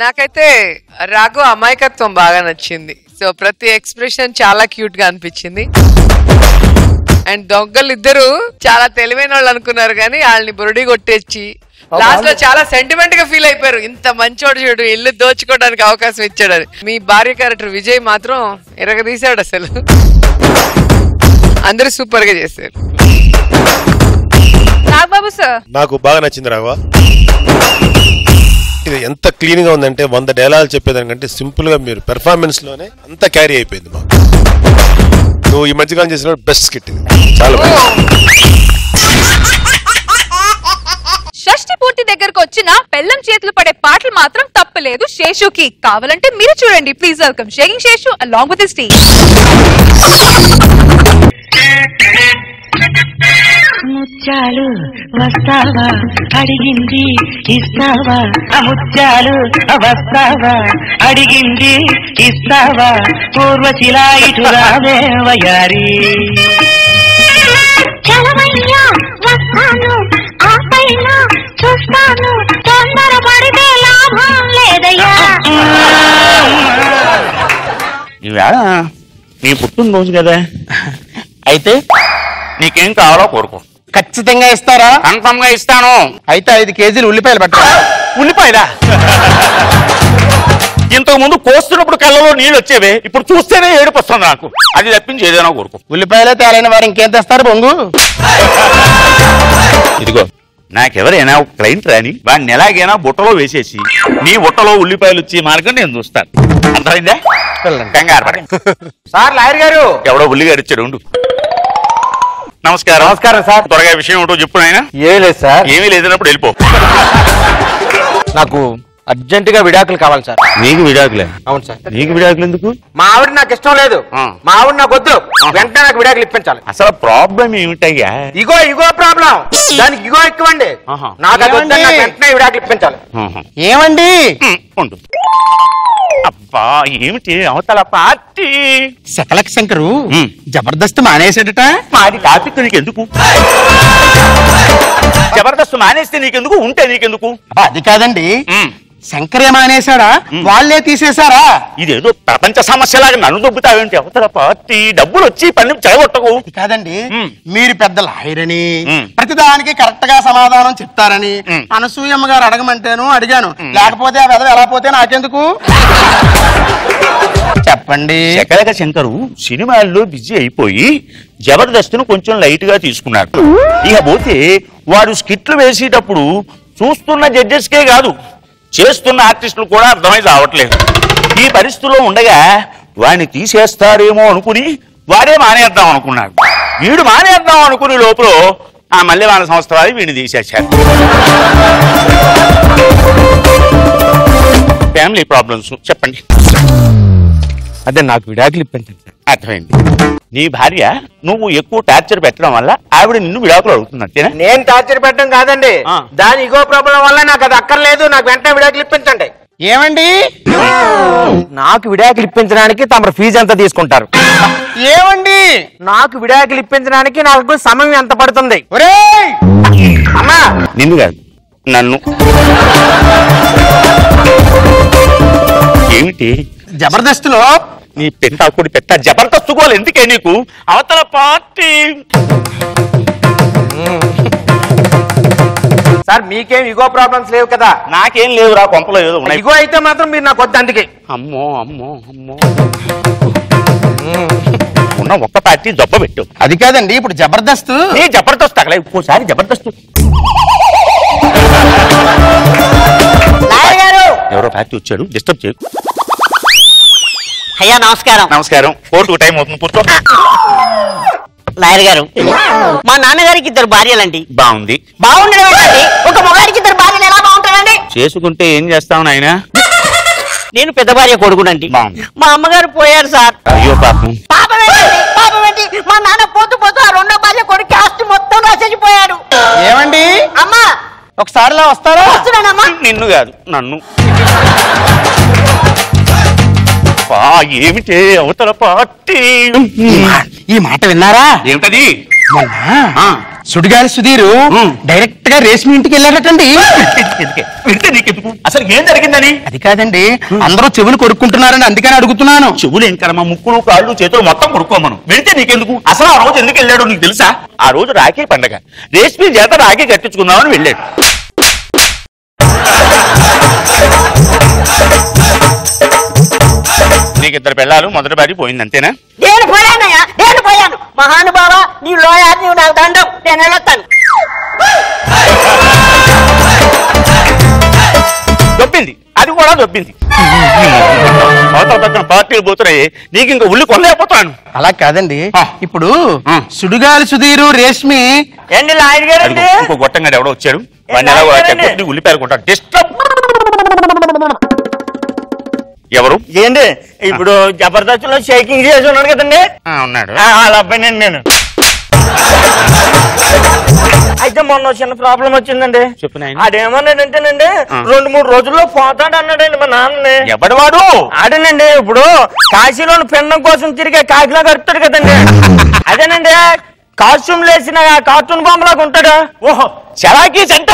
నాకైతే రాఘవ అమాయకత్వం బాగా నచ్చింది. సో ప్రతి ఎక్స్ప్రెషన్ చాలా క్యూట్ గా అనిపించింది. అండ్ దొంగలు ఇద్దరు చాలా తెలివైన వాళ్ళు అనుకున్నారు కానీ వాళ్ళని బురుడి కొట్టేసి లాస్ట్ లో చాలా సెంటిమెంట్ గా ఫీల్ అయిపోయారు. ఇంత మంచోడు చూడు ఇల్లు దోచుకోవడానికి అవకాశం ఇచ్చాడని. మీ భార్య క్యారెక్టర్ విజయ్ మాత్రం ఎరగదీశాడు అసలు. అందరూ సూపర్ గా చేశారు. నాగబాబు సార్ నాకు బాగా నచ్చింది రాఘవ. ఇది ఎంత క్లీన్ గా ఉందంటే 100 డైలాగులు చెప్పేదానికంటే సింపుల్ గా మీరు పెర్ఫార్మెన్స్ లోనే అంత క్యారీ అయిపోయింది మాకు. నువ్వు ఈ మధ్యకాలం చేసిన బెస్ట్ స్కిట్ ఇది. చాలా షష్ఠి పూర్తి దగ్గరకు వచ్చిన పెళ్ళం చేతులు పడే పాటలు మాత్రం తప్పలేదు శేషుకి. కావాలంటే మీరు చూడండి. Please welcome shaking Seshu along with his team. ముత్యాలు వస్తావా అడిగింది ఇస్తావా, ముత్యాలు వస్తావా అడిగింది ఇస్తావా, పూర్వశిలా ఇటు రావే వయారి. చలమయ్యా వస్తాను ఆపైన చూస్తాను, తొందరపడితే లాభం లేదయ్యా. ఈవేళ నీ పుట్టినరోజు కదా, అయితే నీకేం కావాలో కోరుకో. ఖచ్చితంగా ఇస్తారా? కన్ఫర్మ్ గా ఇస్తాను. అయితే 5 కేజీలు ఉల్లిపాయలు పట్టాలి. ఉల్లిపాయలా? ఇంతకు ముందు కోస్తున్నప్పుడు కళ్ళలో నీళ్ళు వచ్చేవే, ఇప్పుడు చూస్తేనే ఏడుపు వస్తుంది నాకు. అది తప్పించి ఏదైనా కోరుకో. ఉల్లిపాయలే తేలైన వారు ఇంకేం తెస్తారు బొంగు? ఇదిగో నాకెవరైనా ఒక క్లయింట్ రాని వాడిని ఎలాగైనా బుట్టలో వేసేసి నీ బుట్టలో ఉల్లిపాయలు వచ్చే మార్గం నేను చూస్తాను. అర్థమైందా? కంగారు పడ. సార్ లాయర్ గారు. ఎవడో ఉల్లిగారు ఇచ్చాడు. ఉండు. నమస్కారం. నమస్కారం సార్. త్వరగా విషయం ఏంటో చెప్పు నాయనా. ఏమీ లేదు సార్. ఏమీ లేదన్నప్పుడు వెళ్ళిపో. నాకు అర్జెంట్ గా విడాకులు కావాలి సార్. నీకు విడాకులే? అవును సార్. నీకు విడాకులు ఎందుకు? మా ఆవిడ నాకు ఇష్టం లేదు. మా ఆవిడ నాకు వద్దు. వెంటనే నాకు విడాకులు ఇప్పించాలి. అసలు ప్రాబ్లం ఏమిటయ్యా? Ego problem. దానికి ఇగో ఎక్కువండి. నాకు అది వద్దు, నాకు వెంటనే విడాకులు ఇప్పించాలి. ఏమండి? ఉండు. అబ్బా ఏమిటి అవతల పార్టీ? సకలక్ శంకరు జబర్దస్త్ మానేసాడట. మాది టాపిక్ నీకెందుకు? జబర్దస్త్ మానేస్తే నీకెందుకు, ఉంటే నీకెందుకు? అది కాదండి, శంకరే మానేశాడా వాళ్ళే తీసేశారా? ఇదేదో ప్రపంచ సమస్యలాగా నన్ను దొబ్బుతావేంటి? అవతల పార్టీ డబ్బులు వచ్చి పని చెడగొట్టకు. కాదండి, మీరు పెద్ద లాయరని ప్రతిదానికి కరెక్ట్ గా సమాధానం చెప్తారని అనసూయమ్మ గారు అడగమంటేను అడిగాను. లేకపోతే ఆ వెధవ ఎలా పోతే నాకెందుకు? చెప్పండి. శకలక శంకరు సినిమాల్లో బిజీ అయిపోయి జబర్దస్త్ను కొంచెం లైట్ గా తీసుకున్నాడు. ఇకపోతే వాడు స్కిట్లు వేసేటప్పుడు చూస్తున్న జడ్జెస్కే కాదు, చేస్తున్న ఆర్టిస్టులు కూడా అర్థమై రావట్లేదు. ఈ పరిస్థితిలో ఉండగా వాడిని తీసేస్తారేమో అనుకుని వాడే మానేద్దాం అనుకున్నాడు. వీడు మానేద్దాం అనుకునే లోపల ఆ మల్లెవాన సంస్థ వారి వీడిని తీసేశారు. ఫ్యామిలీ ప్రాబ్లమ్స్ చెప్పండి. అదే నాకు విడాకులు ఇప్పించండి. అర్థమైంది. నీ భార్య నువ్వు ఎక్కువ టార్చర్ పెట్టడం వల్ల ఆవిడ నిన్ను విడాకులు అడుగుతుంది అంతేనా? నేను టార్చర్ పెట్టడం కాదండి, దాని ఇగో ప్రాబ్లం వల్ల నాకు అది అక్కర్లేదు, నాకు వెంటనే విడాకులు ఇప్పించండి. ఏమండి, నాకు విడాకులు ఇప్పించడానికి తమ ఫీజు ఎంత తీసుకుంటారు? ఏమండి, నాకు విడాకులు ఇప్పించడానికి నాకు సమయం ఎంత పడుతుంది? అమ్మా, నిన్ను కాదు నన్ను. ఏమిటి జబర్దస్త్లో నీ పెంటాకుడి పెట్ట జబర్దస్త్ గోలు ఎందుకే నీకు? అవతల పార్టీ సార్ మీకేం ఇగో ప్రాబ్లమ్స్ లేవు కదా? నాకేం లేవురా, కొంపలో ఏదో ఉన్నాయి. ఇగో అయితే మాత్రం మీరు నాకు వద్దు అందుకే. అమ్మో అమ్మో అమ్మో, ఉన్న ఒక్క పార్టీ దొబ్బ పెట్టు. అది కాదండి, ఇప్పుడు జబర్దస్త్ జబర్దస్త్ అక్కడ ఇంకోసారి జబర్దస్త్. ఎవరో పార్టీ వచ్చాడు, డిస్టర్బ్ చేయకు. అయ్యా నమస్కారం. నమస్కారం. కోర్టుకు టైం అవుతుంది, కూర్చో. లాయర్ గారు, మా నాన్నగారికి 2 భార్యలండి. బాగుంది. బాగుండడం ఏంటండి? ఒక మగాడికి 2 భార్యలు ఎలా బాగుంటారండి? చేసుకుంటే ఏం చేస్తావు నాయనా? నేను పెద్ద భార్య కొడుకునండి. మా అమ్మగారు పోయారు సార్. అయ్యో పాపం. పాపం ఏంటి? మా నాన్న పోతూ పోతూ ఆ 2వ భార్య కొడుకు ఆస్తి మొత్తం రాసేసిపోయాడు. ఏమండి, అమ్మా ఒకసారిలా వస్తారా? వస్తున్నానమ్మా. నిన్ను కాదు నన్ను. ఏమిటే అవతల పార్టీ? ఈ మాట విన్నారా? ఏమిటది? సుడిగాలి సుధీరు డైరెక్ట్ గా రేష్మి ఇంటికి వెళ్ళారటండి. అసలు ఏం జరిగిందని? అది కాదండి, అందరూ చెవులు కొడుకుంటున్నారని అందుకని అడుగుతున్నాను. చెవులు ఏం కర్మ, ముక్కులు కాళ్ళు చేతులు మొత్తం కొడుకోమను. వెళ్తే నీకెందుకు? అసలు ఆ రోజు ఎందుకు వెళ్ళాడు నీకు తెలుసా? ఆ రోజు రాఖీ పండగ, రేష్మి చేత రాఖీ కట్టించుకుందామని వెళ్ళాడు. నీకు 2 పిల్లలు, మొదటి భార్య పోయింది అంతేనా? నేను పోయాను. మహానుభావ, నీ లోయర్, నీవు నాకు దండం, నేను వెళ్ళొస్తాను. దొబ్బింది, అది కూడా దొబ్బింది. పార్టీలు పోతున్నాయి, నీకు ఇంకా ఉల్లి కొనలేకపోతాను. అలా కాదండి, ఇప్పుడు సుడిగాలి సుధీరు రేష్మి ఏంటి లాయర్ గారు? ఇంకో గొట్టంగా ఎవడో వచ్చాడు, వాడిని ఎలా ఉల్లిపాయలు కొంటాడు. డిస్టర్బ్. ఎవరు? ఏంటి ఇప్పుడు జబర్దస్త్ లో షేకింగ్ చేసి ఉన్నాడు కదండి? ఉన్నాడు. వాళ్ళ అబ్బాయినండి నేను. అయితే మొన్న చిన్న ప్రాబ్లం వచ్చిందండి. చెప్పు నాయన. అదేమన్నాడంటేనండి 2-3 రోజుల్లో పోతాడు అన్నాడండి మా నాన్నని. ఎవడు వాడు? ఆడనండి ఇప్పుడు కాశీలోని పిండం కోసం తిరిగే కాకిలా గడుపుతాడు కదండి. అదేనండి, కాస్ట్యూమ్ లేసిన కార్టూన్ బొమ్మలాగా ఉంటాడు. ఓహో, చలాకీ సెంట.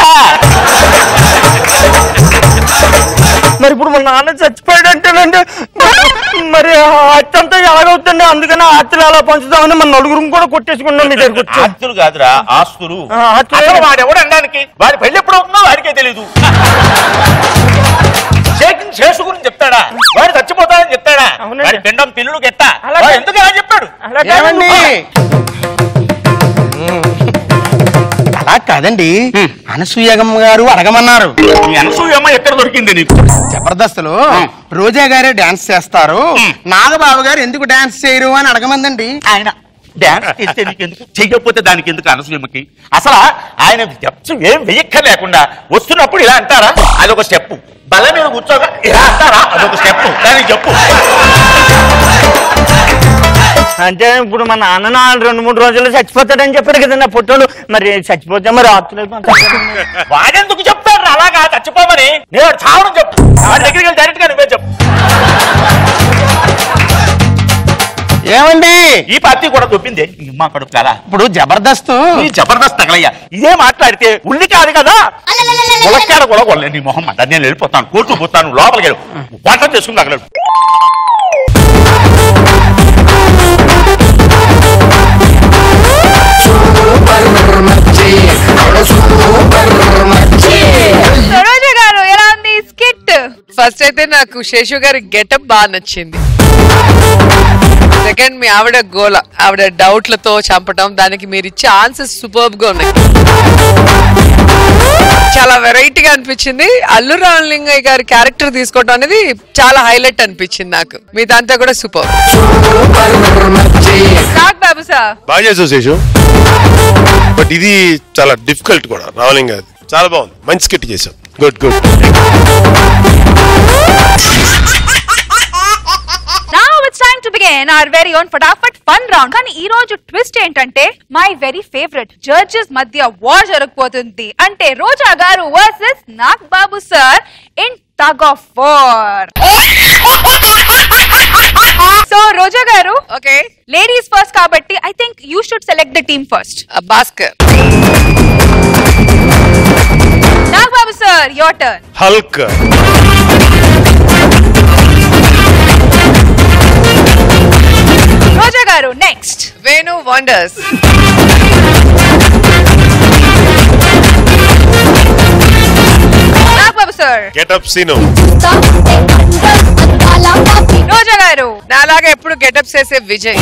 మరి ఇప్పుడు మా నాన్న చచ్చిపోయాడు అంటేనండి, మరి అత్తంతా ఎలాగవుతుంది? అందుకని ఆస్తులు అలా పంచుదామని మన 4 కూడా కొట్టేసుకున్నాం. మీ దగ్గర ఆస్తులు కాదురా, ఆస్తులు. వాడెవడు అనడానికి? వాడి పెళ్లి ఎప్పుడు అవుతుందో వాడికే తెలీదు. శేషు గురించి చెప్తాడా? వాడు చచ్చిపోతాడని చెప్తాడా? వాడి పిండం పిల్లుడు గెత్తా ఎందుకు అలా చెప్పాడు? అలా కాదండి, అనసూయమ్మ గారు అడగమన్నారు. అనసూయమ్మ ఎక్కడ దొరికింది నీకు? జబర్దస్త్లో రోజా గారే డాన్స్ చేస్తారు, నాగబాబు గారు ఎందుకు డాన్స్ చేయరు అని అడగమందండి. ఆయన డాన్స్ చేస్తే నీకెందుకు, చెయ్యకపోతే దానికి ఎందుకు అనసూయమ్మకి? అసలు ఆయన ఏం వెయ్యక్క లేకుండా వస్తున్నప్పుడు ఇలా అంటారా? అదొక స్టెప్. బల్ల మీద కూర్చోగా ఇలా అంటారా? అదొక స్టెప్. దానికి చెప్పు. అంటే ఇప్పుడు మా నాన్న 2-3 రోజుల్లో చచ్చిపోతాడని చెప్పాడు కదండి ఆ పుట్టోడు. మరి చచ్చిపోతే మరి ఆస్తులు వాడెందుకు చెప్తాడు అలాగా చచ్చిపోమని? నేను చావడం చెప్పు. వాడి దగ్గరికి వెళ్ళి డైరెక్ట్ గా నువ్వే చెప్పు. ఏమండి ఈ పార్టీ కూడా దొప్పింది మా కడుపు కదా. ఇప్పుడు జబర్దస్త్ ఈ జబర్దస్త్ తగలయ్యా. ఇదే మాట్లాడితే ఉల్లి కాదు కదా, ములక్కాడ కూడా కొనలేదు. నీ మొహం అంట. నేను వెళ్ళిపోతాను, కోర్టు పోతాను, లోపలికి వెళ్ళి వంట చేసుకుని తగలడు. సరోజ గారు ఎలా ఉంది స్కిట్? ఫస్ట్ అయితే నాకు శేషు గారి గెటప్ బాగా నచ్చింది. సెకండ్ మీ ఆవిడ గోల, ఆవిడ డౌట్లతో చంపటం, దానికి మీరు ఇచ్చే ఆన్సర్స్ సూపర్బ్ గా ఉన్నాయి. చాలా వెరైటీగా అనిపించింది. అల్లు రామలింగయ్య గారి క్యారెక్టర్ తీసుకోవడం అనేది చాలా హైలైట్ అనిపించింది నాకు. మీదంతా కూడా సూపర్. బాబు సార్ బాగా చేసావు శేషు. బట్ ఇది చాలా డిఫికల్ట్ కూడా. రామలింగ చాలా బాగుంది, మంచి స్కిట్ చేసావు. Good good. Now it's time to begin our very own Phataphat fun round. కానీ ఈ రోజు ట్విస్ట్ ఏంటంటే మై వెరీ ఫేవరెట్ జడ్జెస్ మధ్య వార్ జరగబోతుంది. అంటే Roja garu versus Nag Babu sir in tug of war. So Roja garu, okay, ladies first కాబట్టి I think you should select the team first. Bhaskar. Nag Babu sir your turn. Hulk. Roja garu next. Venu wonders. Nag Babu sir. Getup Seenu. Roja garu. నాలాగా ఎప్పుడు getup చేసే Vijay.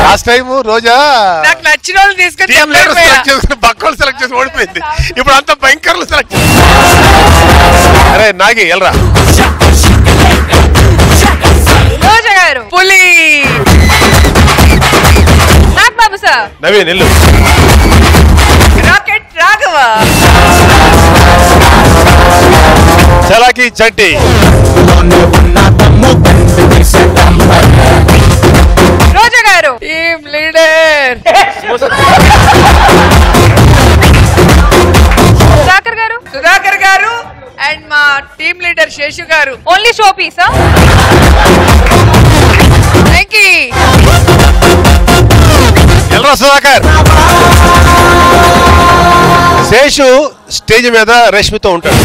Last time రోజా నాకు నచ్చిన వాళ్ళు తీసుకొని బక్కలు సెలెక్ట్ చేసి ఓడిపోయింది. ఇప్పుడు అంత భయంకర్లు సెలెక్ట్ చేసి. అరే నాగి ఎల్రా. రోజా గారు. పులి. నాగ్ బాబు సార్. నవీన్ ఎల్లు. రాకెట్ రాఘవ. చలాకి చట్టి. రోజా గారు. Team leader. సుధాకర్ గారు. సుధాకర్ గారు అండ్ మా team leader Seshu garu. Only show పీసా? ఎల్రా సుధాకర్. శేషు స్టేజ్ మీద రష్మితో ఉంటాడు.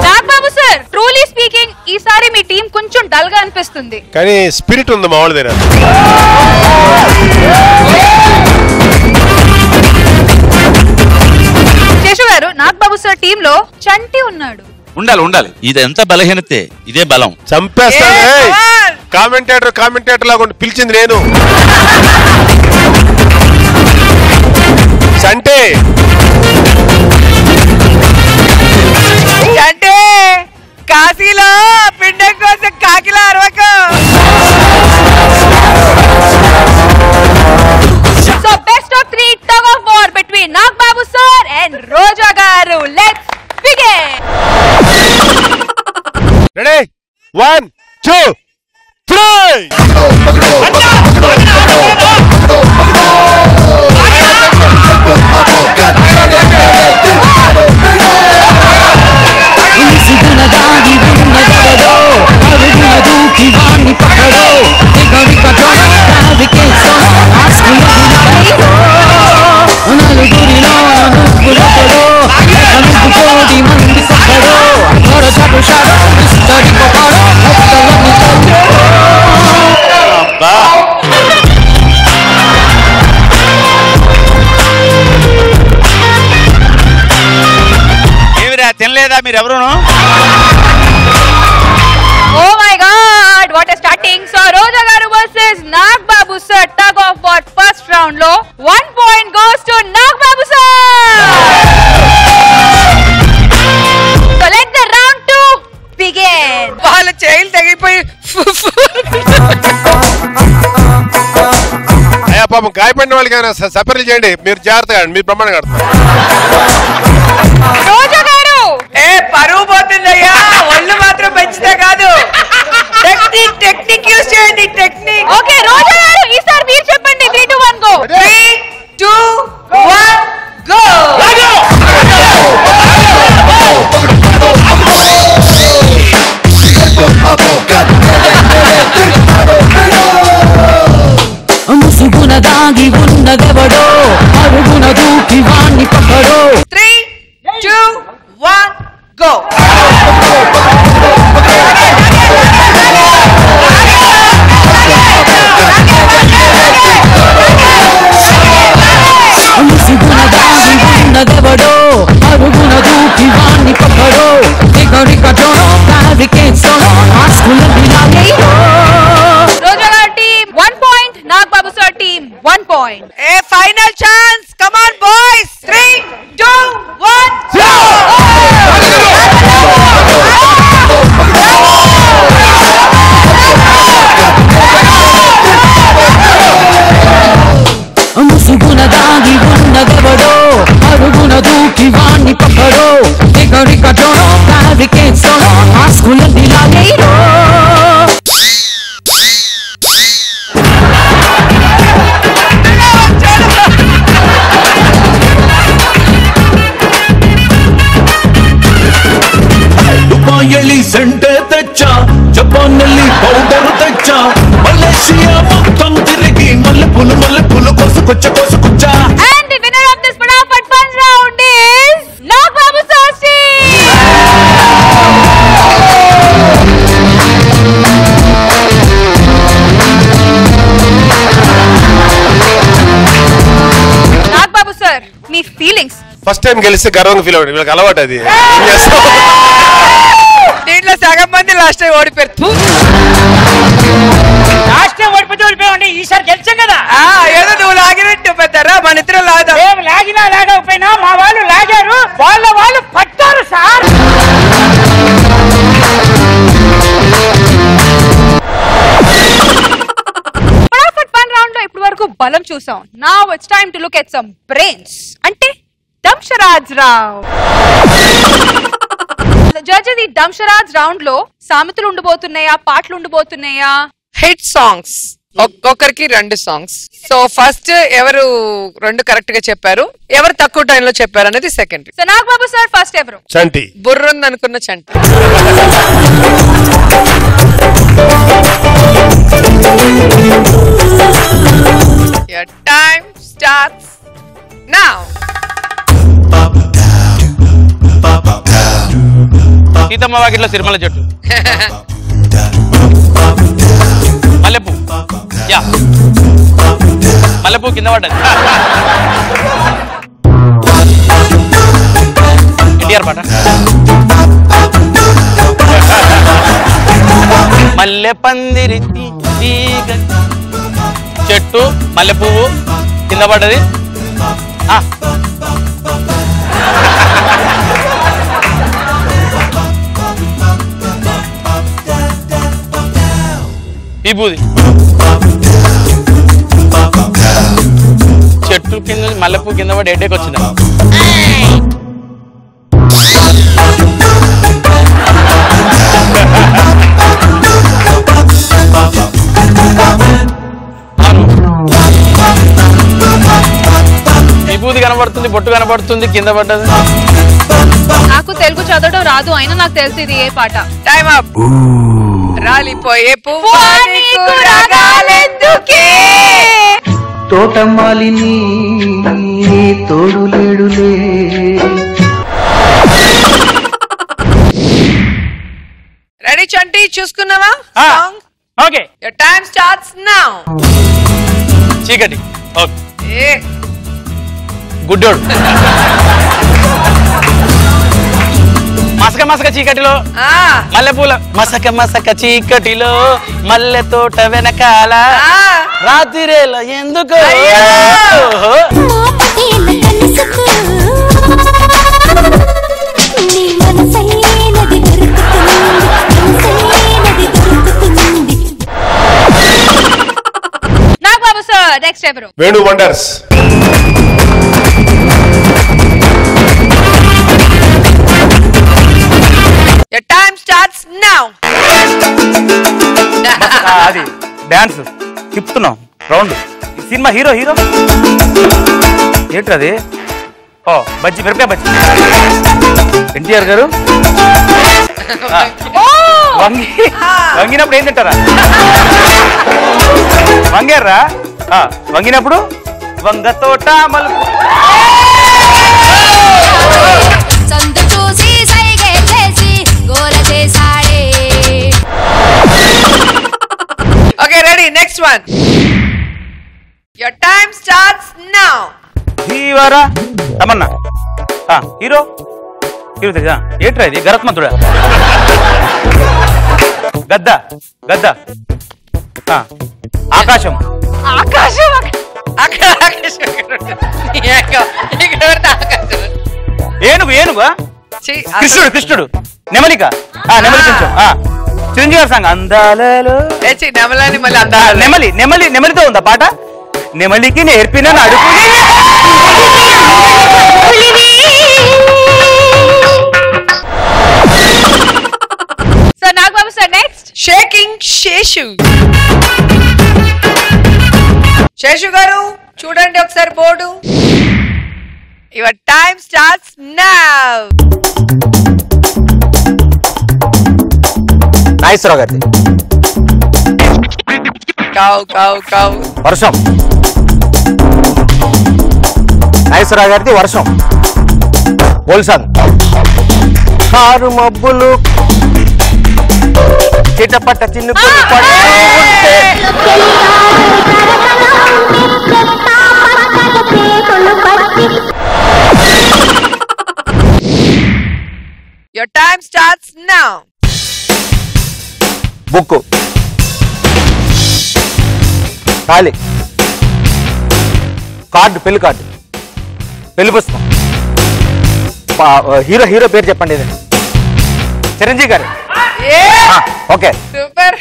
నాగబాబు సార్, ట్రూలీ స్పీకింగ్ ఈసారి మీ టీం కొంచెం డల్ గా అనిపిస్తుంది. కానీ స్పిరిట్ ఉంది మా వాళ్ళ దగ్గర. శేషు గారు, నాగబాబు సార్ టీమ్ లో చంటి ఉన్నాడు. ఉండాలి ఉండాలి, ఇదంతా బలహీనతే, ఇదే బలం. చంపేస్తాను. కామెంటేటర్ లాగా పిలిచింది నేను. చంటే అంటే కాశీలో పిండం కోసం కాకిలా అరవకు. So best of 3 tug of war between Nagbabu sir and Roja garu. Let's begin. Ready? 1, 2, 3. ఏమిరా తినలేదా మీరెవరును? Oh my god, what a starting. So Roja garu versus Nagbabu sir, tug of war first round lo 1 point goes to Nagbabu sir. So let the round 2 begin. వాళ్ళ child తగిపోయి అయ్యా పాపం గాయపడిన వాళ్ళకి separate చేయండి. మీరు జాగ్రత్తగా మీరు బ్రహ్మాండంగా ఆడతారు. రోజా గారు, పరువు పోతుందయ్యా. ఒళ్ళు మాత్రం పెంచితే కాదు, టెక్నిక్ యూస్ చేయండి. టెక్నిక్. ఓకే రోజా గారు, ఈసారి మీరు చెప్పండి. 3, 2, 1 go. 3, 2, 1 go. దాగి ఉన్నదెవడో అరుగున దూకి వాణ్ణి పక్కడో 3, 2, 1 go. ముసుగున దాగి ఉన్నదెవడో అరుగున దూకి వాణ్ణి పక్కడో రికటోనో ఫ్యాబ్రికేట్సోనో ఆస్కులని లాగేయో రోజా గారి team 1 point, Nagababu sir team 1 point. A final chance. Come on boys. 3, 2, 1 go. ముసుగున దాగి ఉన్నదెవడో అరుగున దూకి వాణ్ణి పక్కడో రికటోనో ఫ్యాబ్రికేట్సోనో ఆస్కులని లాగేయో ದುಬಾಯಲ್ಲಿ ಸೆಂಟೆ ತೆಚ್ಚ ಜಪಾನ್ನಲ್ಲಿ ಪೌಡರ್ ತೆಚ್ಚ ಮಲೇಷಿಯಾ ಮೊತ್ತಂ ತಿರುಗಿ ಮಲ್ಲೆಪುಲು ಕೊಸುಕೊಚ್ಚ And the winner of this Fatapat Fun round is Nagbabu sir team. Nagbabu sir, me feelings. First time గెలిస్తే గర్వంగా feel అవ్వండి, వీళ్ళకి అలవాటు అది. దీంట్లో సగం మంది లాస్ట్ టైం ఓడిపోయారు. లాస్ట్ టైం ఓడిపోతే ఈసారి గెలిచాం కదా. ఏదో నువ్వు లాగినట్టు పెద్దరా, మన ఇద్దరు లాగా లాగినా లాగకపోయినా మా వాళ్ళు లాగారు, వాళ్ళు పట్టారు సార్. ఫటాఫట్ ఫన్ రౌండ్ లో ఇప్పటి వరకు బలం చూసాం. Now it's time to look at some brains. అంటే దంశరాజ్ రావ్. జడ్జి దంశరాజ్ రౌండ్ లో సామెతలు ఉండబోతున్నాయా, పాటలు ఉండబోతున్నాయా? హిట్ సాంగ్స్, ఒక్కొక్కరికి 2 సాంగ్స్. సో ఫస్ట్ ఎవరు 2 కరెక్ట్ గా చెప్పారు, ఎవరు తక్కువ టైంలో చెప్పారు అనేది second. So Nagababu sir first ఎవరు? చంటి. బుర్రుంది అనుకున్న చంటి. Your time starts now. Seethamma వాకిట్లో సిరిమల చెట్టు, మల్లెపూ, యా మల్లెపూ కింద పడ్డది. ఎన్టీఆర్ పాట. మల్లె పందిరి తీగ చెట్టు, మల్లె పువ్వు కింద పడ్డది. విభూది చెట్టు కింద మల్లెపూ కింద పడి హెడ్ఏక్ వచ్చిందా? విభూది కనబడుతుంది, బొట్టు కనబడుతుంది, కింద పడ్డది. నాకు తెలుగు చదవడం రాదు, అయినా నాకు తెలిసి ఇది ఏ పాట. Time up. రాలిపోయే పువ్వు నీకు రాగాలెందుకే, తోటమాలిని తోడు లేడులే. రెడీ చంటి, చూసుకున్నావా? Okay, your time starts now. చీకటి. ఓకే, గుడ్డోడు. మసక మసక చీకటిలో మల్లెపూల, మసక మసక చీకటిలో మల్లె తోట వెనకాల రాత్రిరేల ఎందుకు. నాగబాబు సార్ నెక్స్ట్ ఎవరు? Venu wonders. your time starts now. అది డాన్స్ తిప్పుతున్నాం రౌండ్. సినిమా హీరో ఏంటది? ఓ బజ్జి, మిరపకాయ బజ్జి. ఎన్టీఆర్ గారు వంగినప్పుడు ఏం తింటారా? వంగారా? వంగినప్పుడు వంగ తోట మలుపు. సందు చూసి సైగే చేసి గోల చేసాడే. Okay ready next one. Your time starts now. హీవరా తమన్నా హీరో హీరో తెజా ఏంట్రా ఇది గరత్మంతుడా. గద్ద గద్ద ఆకాశం ఆకాశం ఏనుగు ఏనుగు కృష్ణుడు కృష్ణుడు నెమలిక నెమలి కొంచెం చిరంజీవి గారి సాంగ్ అందాలలో నెమలని మళ్ళీ అందా నెమలి నెమలి నెమలితో ఉందా పాట. నెమలికి నేర్పిన అడుగు. Sir Nagababu sir next. Shaking Seshu. Seshu గారు చూడండి ఒకసారి board. Your time starts now. Nageswararao గారి కావు కావు కావు. వర్షం. నాగేశ్వరరావు గారిది వర్షం. పోల్సాంగ్. కారు మబ్బులు చిటపట చిన్నుకుని పడుతుంటే. Your time starts now. Book. ఖాళీ. కార్డు పెళ్లి కార్డు. పెళ్లి పుస్తకం. హీరో హీరో పేరు చెప్పండి. ఇది చిరంజీవి గారు. Okay super.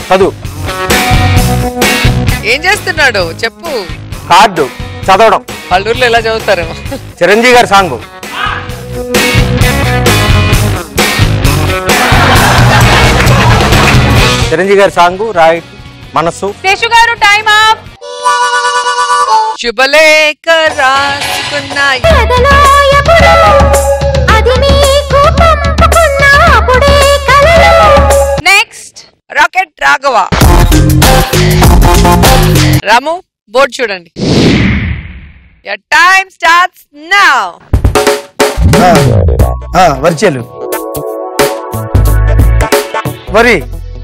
చదువు. ఏం చేస్తున్నాడు చెప్పు. కార్డు చదవడం. పల్లూరులో ఎలా చదువుతారేమో. చిరంజీవి గారి సాంగ్. చిరంజీవి గారి సాంగ్ రైట్ మనస్సు. Seshu garu time up. శుభలేఖ రాసుకున్నాయి. Next rocket Raghava. Ramu board చూడండి. Your time starts now. వర్చలు మరి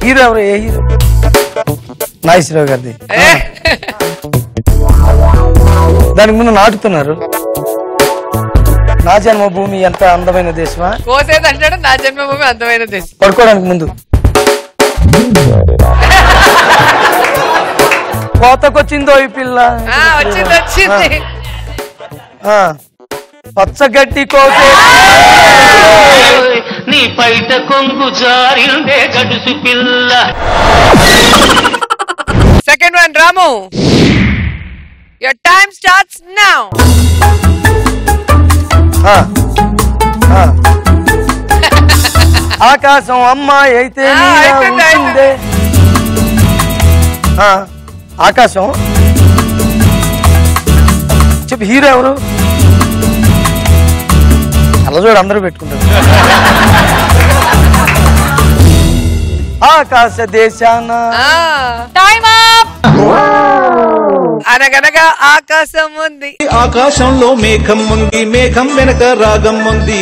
హీరో ఎవరు? ఏ హీరో? నాగేశ్వరరావు గారిది. దానికి ముందు నాటుతున్నారు. నా జన్మభూమి ఎంత అందమైన దేశమా. కోసేదంటాడు నా జన్మభూమి అందమైన దేశం. పడుకోవడానికి ముందు కోతకొచ్చిందో ఈ పిల్ల. వచ్చింది వచ్చింది. పచ్చగడ్డి కోసే నీ పైట కొంగు జారిందే గడుసు పిల్ల. Second one Ramu. Your time starts now. ఆకాశం అమ్మాయి అయితే ఉంటుందే. ఆకాశం. చెప్పు హీరో ఎవరు? అల్లజోడు అందరూ పెట్టుకుంటారు. ఆకాశ దేశాన. Time up. అనగనగా ఆకాశం ఉంది. ఆకాశంలో మేఘం ఉంది, మేఘం వెనక రాగం ఉంది.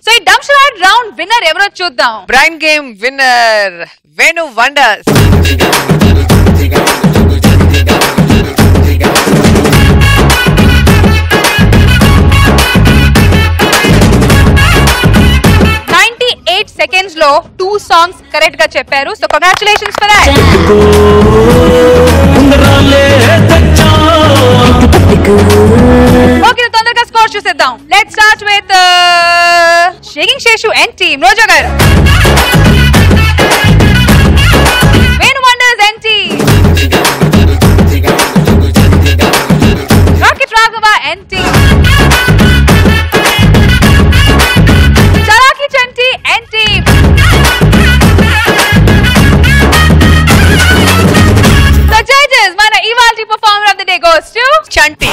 సో ఈ డంప్ షాట్ రౌండ్ విన్నర్ ఎవరో చూద్దాం. Brain game winner Venu wonders. Seconds లో 2 సాంగ్స్ కరెక్ట్ గా చెప్పారు. So congratulations for that. Okay తొందరగా స్కోర్ చూసేద్దాం. Let's start with shaking Seshu and team. Roja garu. Venu wonders and team. Rocket Raghava and team. Chalaki Chanti and team. So judges, మన ఇవాల్టి performer of the day goes to Chanti.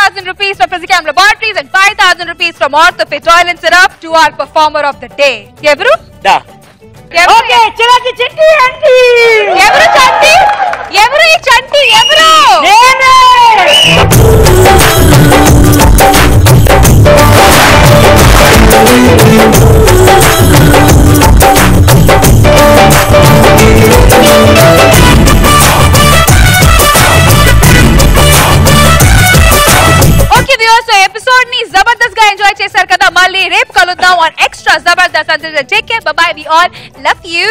5,000 rupees from Physicam Laboratories and 5,000 rupees from Orthoped Oil and Syrup to our performer of the day. Evru? Da. Okay, Chiraki Chitti Aunty. Evru Chanti? Evru ee Chanti? Evru? Nene. Okay viewers, so episode ni zabardast ga enjoy chesaru kada. Malli repu kaluddam on extra zabardast. Until then, take care, bye bye, we all love you.